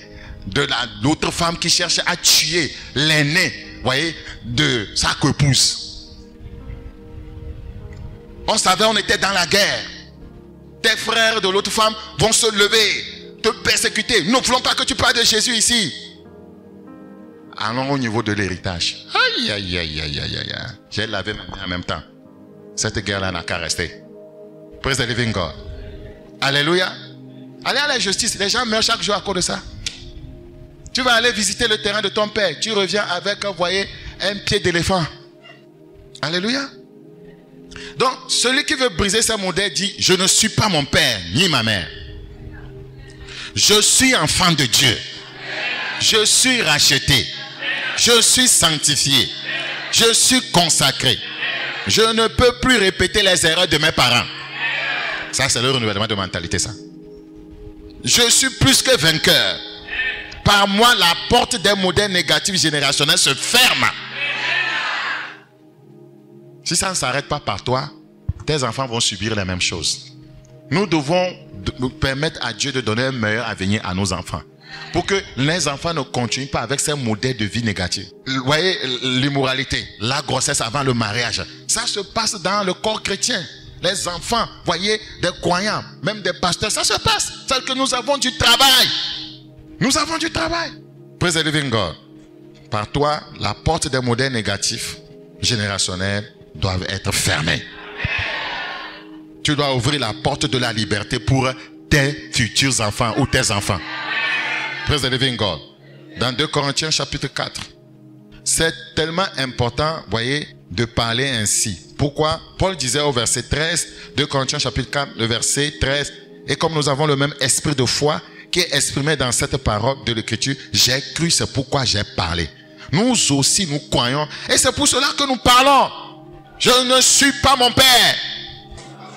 De l'autre femme qui cherche à tuer l'aîné, voyez, de sa épouse. On savait, on était dans la guerre. Tes frères de l'autre femme vont se lever, te persécuter. Nous ne voulons pas que tu parles de Jésus ici. Allons au niveau de l'héritage. Aïe, aïe, aïe, aïe, aïe, aïe. J'ai lavé ma main en même temps. Cette guerre-là n'a qu'à rester. Praise the living God. Alléluia. Allez à la justice. Les gens meurent chaque jour à cause de ça. Tu vas aller visiter le terrain de ton père. Tu reviens avec, vous voyez, un pied d'éléphant. Alléluia. Donc, celui qui veut briser ce modèle dit, je ne suis pas mon père ni ma mère. Je suis enfant de Dieu. Je suis racheté. Je suis sanctifié. Je suis consacré. Je ne peux plus répéter les erreurs de mes parents. Ça, c'est le renouvellement de mentalité, ça. Je suis plus que vainqueur. Par moi, la porte des modèles négatifs générationnels se ferme. Si ça ne s'arrête pas par toi, tes enfants vont subir les mêmes choses. Nous devons nous permettre à Dieu de donner un meilleur avenir à nos enfants. Pour que les enfants ne continuent pas avec ces modèles de vie négatifs. Vous voyez, l'immoralité, la grossesse avant le mariage. Ça se passe dans le corps chrétien. Les enfants, voyez, des croyants, même des pasteurs, ça se passe. C'est que nous avons du travail. Nous avons du travail. Praise the living God. Par toi, la porte des modèles négatifs générationnels doivent être fermées. Tu dois ouvrir la porte de la liberté pour tes futurs enfants ou tes enfants. Praise the living God. Dans 2 Corinthiens chapitre 4. C'est tellement important, voyez, de parler ainsi. Pourquoi? Paul disait au verset 13, 2 Corinthiens chapitre 4, le verset 13, et comme nous avons le même esprit de foi qui est exprimé dans cette parole de l'Écriture, j'ai cru, c'est pourquoi j'ai parlé. Nous aussi, nous croyons, et c'est pour cela que nous parlons. Je ne suis pas mon père.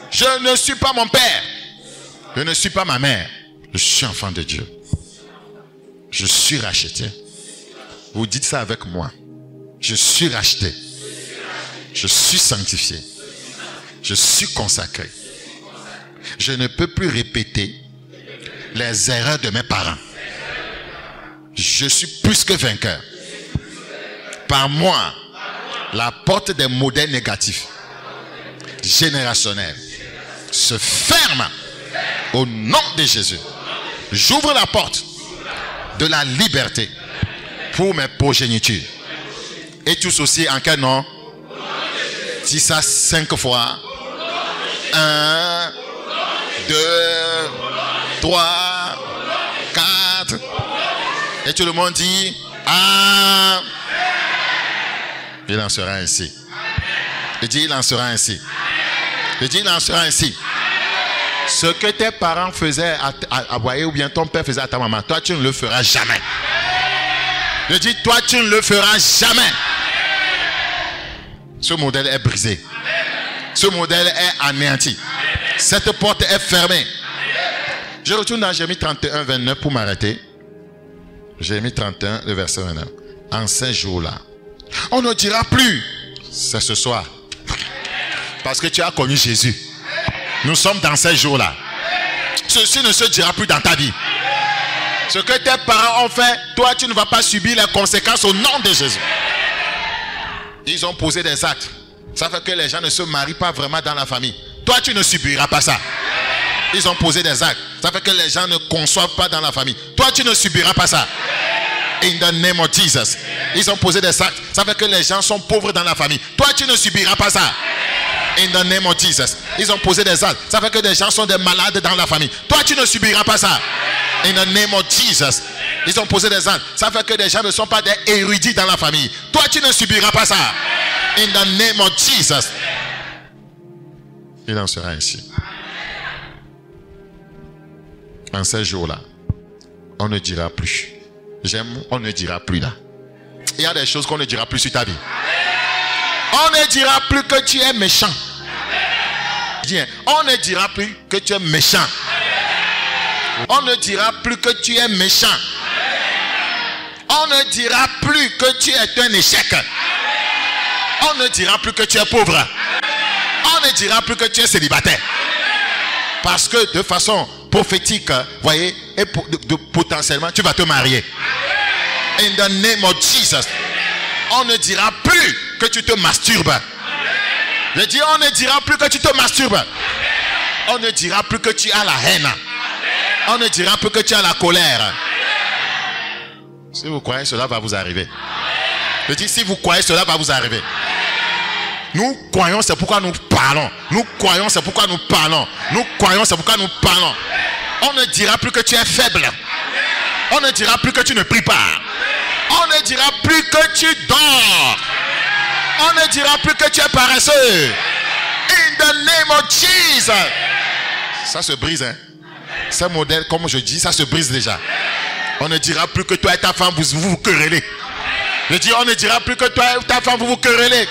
Je ne suis pas mon père. Je ne suis pas ma mère. Je suis enfant de Dieu. Je suis racheté. Vous dites ça avec moi. Je suis racheté. Je suis sanctifié. Je suis consacré. Je ne peux plus répéter les erreurs de mes parents. Je suis plus que vainqueur. Par moi, la porte des modèles négatifs générationnels se ferme au nom de Jésus. J'ouvre la porte de la liberté pour mes progénitures. Et tous aussi en quel nom? Dis ça 5 fois. 1, 2, 3, 4. Et tout le monde dit Amen. Il en sera ainsi. Il dit il en sera ainsi. Il dit il en sera ainsi. Ce que tes parents faisaient à voyer ou bien ton père faisait à ta maman, toi tu ne le feras jamais. Je dis toi tu ne le feras jamais. Ce modèle est brisé. Ce modèle est anéanti. Cette porte est fermée. Je retourne dans Jérémie 31, 29 pour m'arrêter. Jérémie 31, le verset 29. En ces jours-là, on ne dira plus, c'est ce soir, parce que tu as connu Jésus. Nous sommes dans ces jours-là. Ceci ne se dira plus dans ta vie. Ce que tes parents ont fait, toi tu ne vas pas subir les conséquences au nom de Jésus. Ils ont posé des actes. Ça fait que les gens ne se marient pas vraiment dans la famille. Toi tu ne subiras pas ça. Ils ont posé des actes. Ça fait que les gens ne conçoivent pas dans la famille. Toi tu ne subiras pas ça. In the name of Jesus. Ils ont posé des actes. Ça fait que les gens sont pauvres dans la famille. Toi tu ne subiras pas ça. In the name of Jesus. Ils ont posé des actes. Ça fait que des gens sont des malades dans la famille. Toi tu ne subiras pas ça. In the name of Jesus. Ils ont posé des actes. Ça fait que des gens ne sont pas des érudits dans la famille. Toi tu ne subiras pas ça. In the name of Jesus. Il en sera ainsi. En ces jours-là, on ne dira plus. J'aime, on ne dira plus là. Il y a des choses qu'on ne dira plus sur ta vie. On ne dira plus que tu es méchant. On ne dira plus que tu es méchant. On ne dira plus que tu es méchant. On ne dira plus que tu es un échec. On ne dira plus que tu es pauvre. On ne dira plus que tu es célibataire. Parce que de façon prophétique, voyez, et potentiellement tu vas te marier. In the name of Jesus. On ne dira plus que tu te masturbes. Je dis, on ne dira plus que tu te masturbes. On ne dira plus que tu as la haine. On ne dira plus que tu as la colère. Si vous croyez, cela va vous arriver. Je dis, si vous croyez, cela va vous arriver. Nous croyons, c'est pourquoi nous parlons. Nous croyons, c'est pourquoi nous parlons. Nous croyons, c'est pourquoi nous parlons. On ne dira plus que tu es faible. On ne dira plus que tu ne pries pas. On ne dira plus que tu dors. On ne dira plus que tu es paresseux. In the name of Jesus. Ça se brise, hein. Ce modèle, comme je dis, ça se brise déjà. On ne dira plus que toi et ta femme vous querellez. Je dis, on ne dira plus que toi et ta femme vous querellez.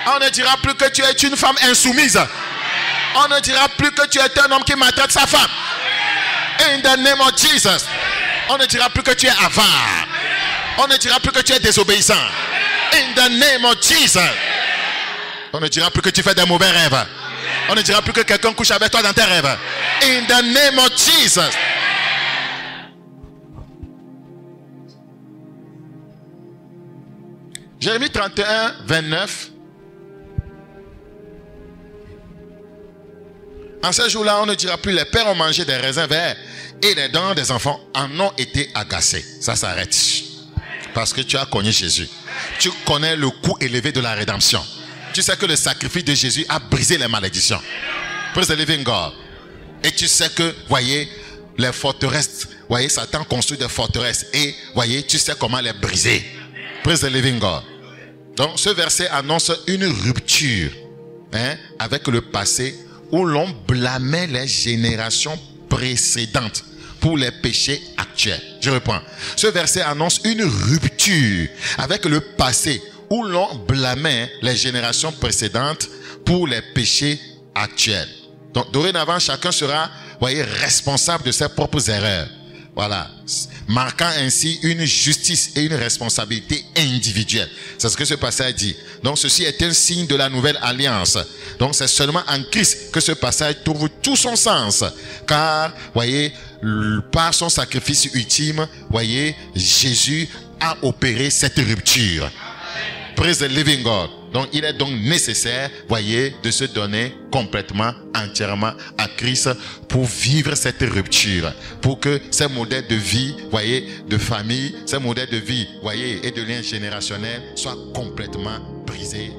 On ne dira plus que tu es une femme insoumise. On ne dira plus que tu es un homme qui maltraite sa femme. In the name of Jesus. On ne dira plus que tu es avare. On ne dira plus que tu es désobéissant. In the name of Jesus. On ne dira plus que tu fais des mauvais rêves. On ne dira plus que quelqu'un couche avec toi dans tes rêves. In the name of Jesus. Jérémie 31, 29. En ce jour-là, on ne dira plus les pères ont mangé des raisins verts et les dents des enfants en ont été agacées. Ça s'arrête. Parce que tu as connu Jésus. Tu connais le coût élevé de la rédemption. Tu sais que le sacrifice de Jésus a brisé les malédictions. Praise the living God. Et tu sais que, voyez, les forteresses, voyez, Satan construit des forteresses. Et, voyez, tu sais comment les briser. Praise the living God. Donc, ce verset annonce une rupture avec le passé où l'on blâmait les générations précédentes pour les péchés actuels. Je reprends. Ce verset annonce une rupture avec le passé où l'on blâmait les générations précédentes pour les péchés actuels. Donc, dorénavant, chacun sera, voyez, responsable de ses propres erreurs. Voilà. Marquant ainsi une justice et une responsabilité individuelle. C'est ce que ce passage dit. Donc, ceci est un signe de la nouvelle alliance. Donc, c'est seulement en Christ que ce passage trouve tout son sens. Car, voyez, par son sacrifice ultime, voyez, Jésus a opéré cette rupture. Praise the living God. Donc, il est donc nécessaire, voyez, de se donner complètement, entièrement à Christ pour vivre cette rupture. Pour que ces modèles de vie, voyez, de famille, ces modèles de vie, voyez, et de lien générationnel soient complètement brisés.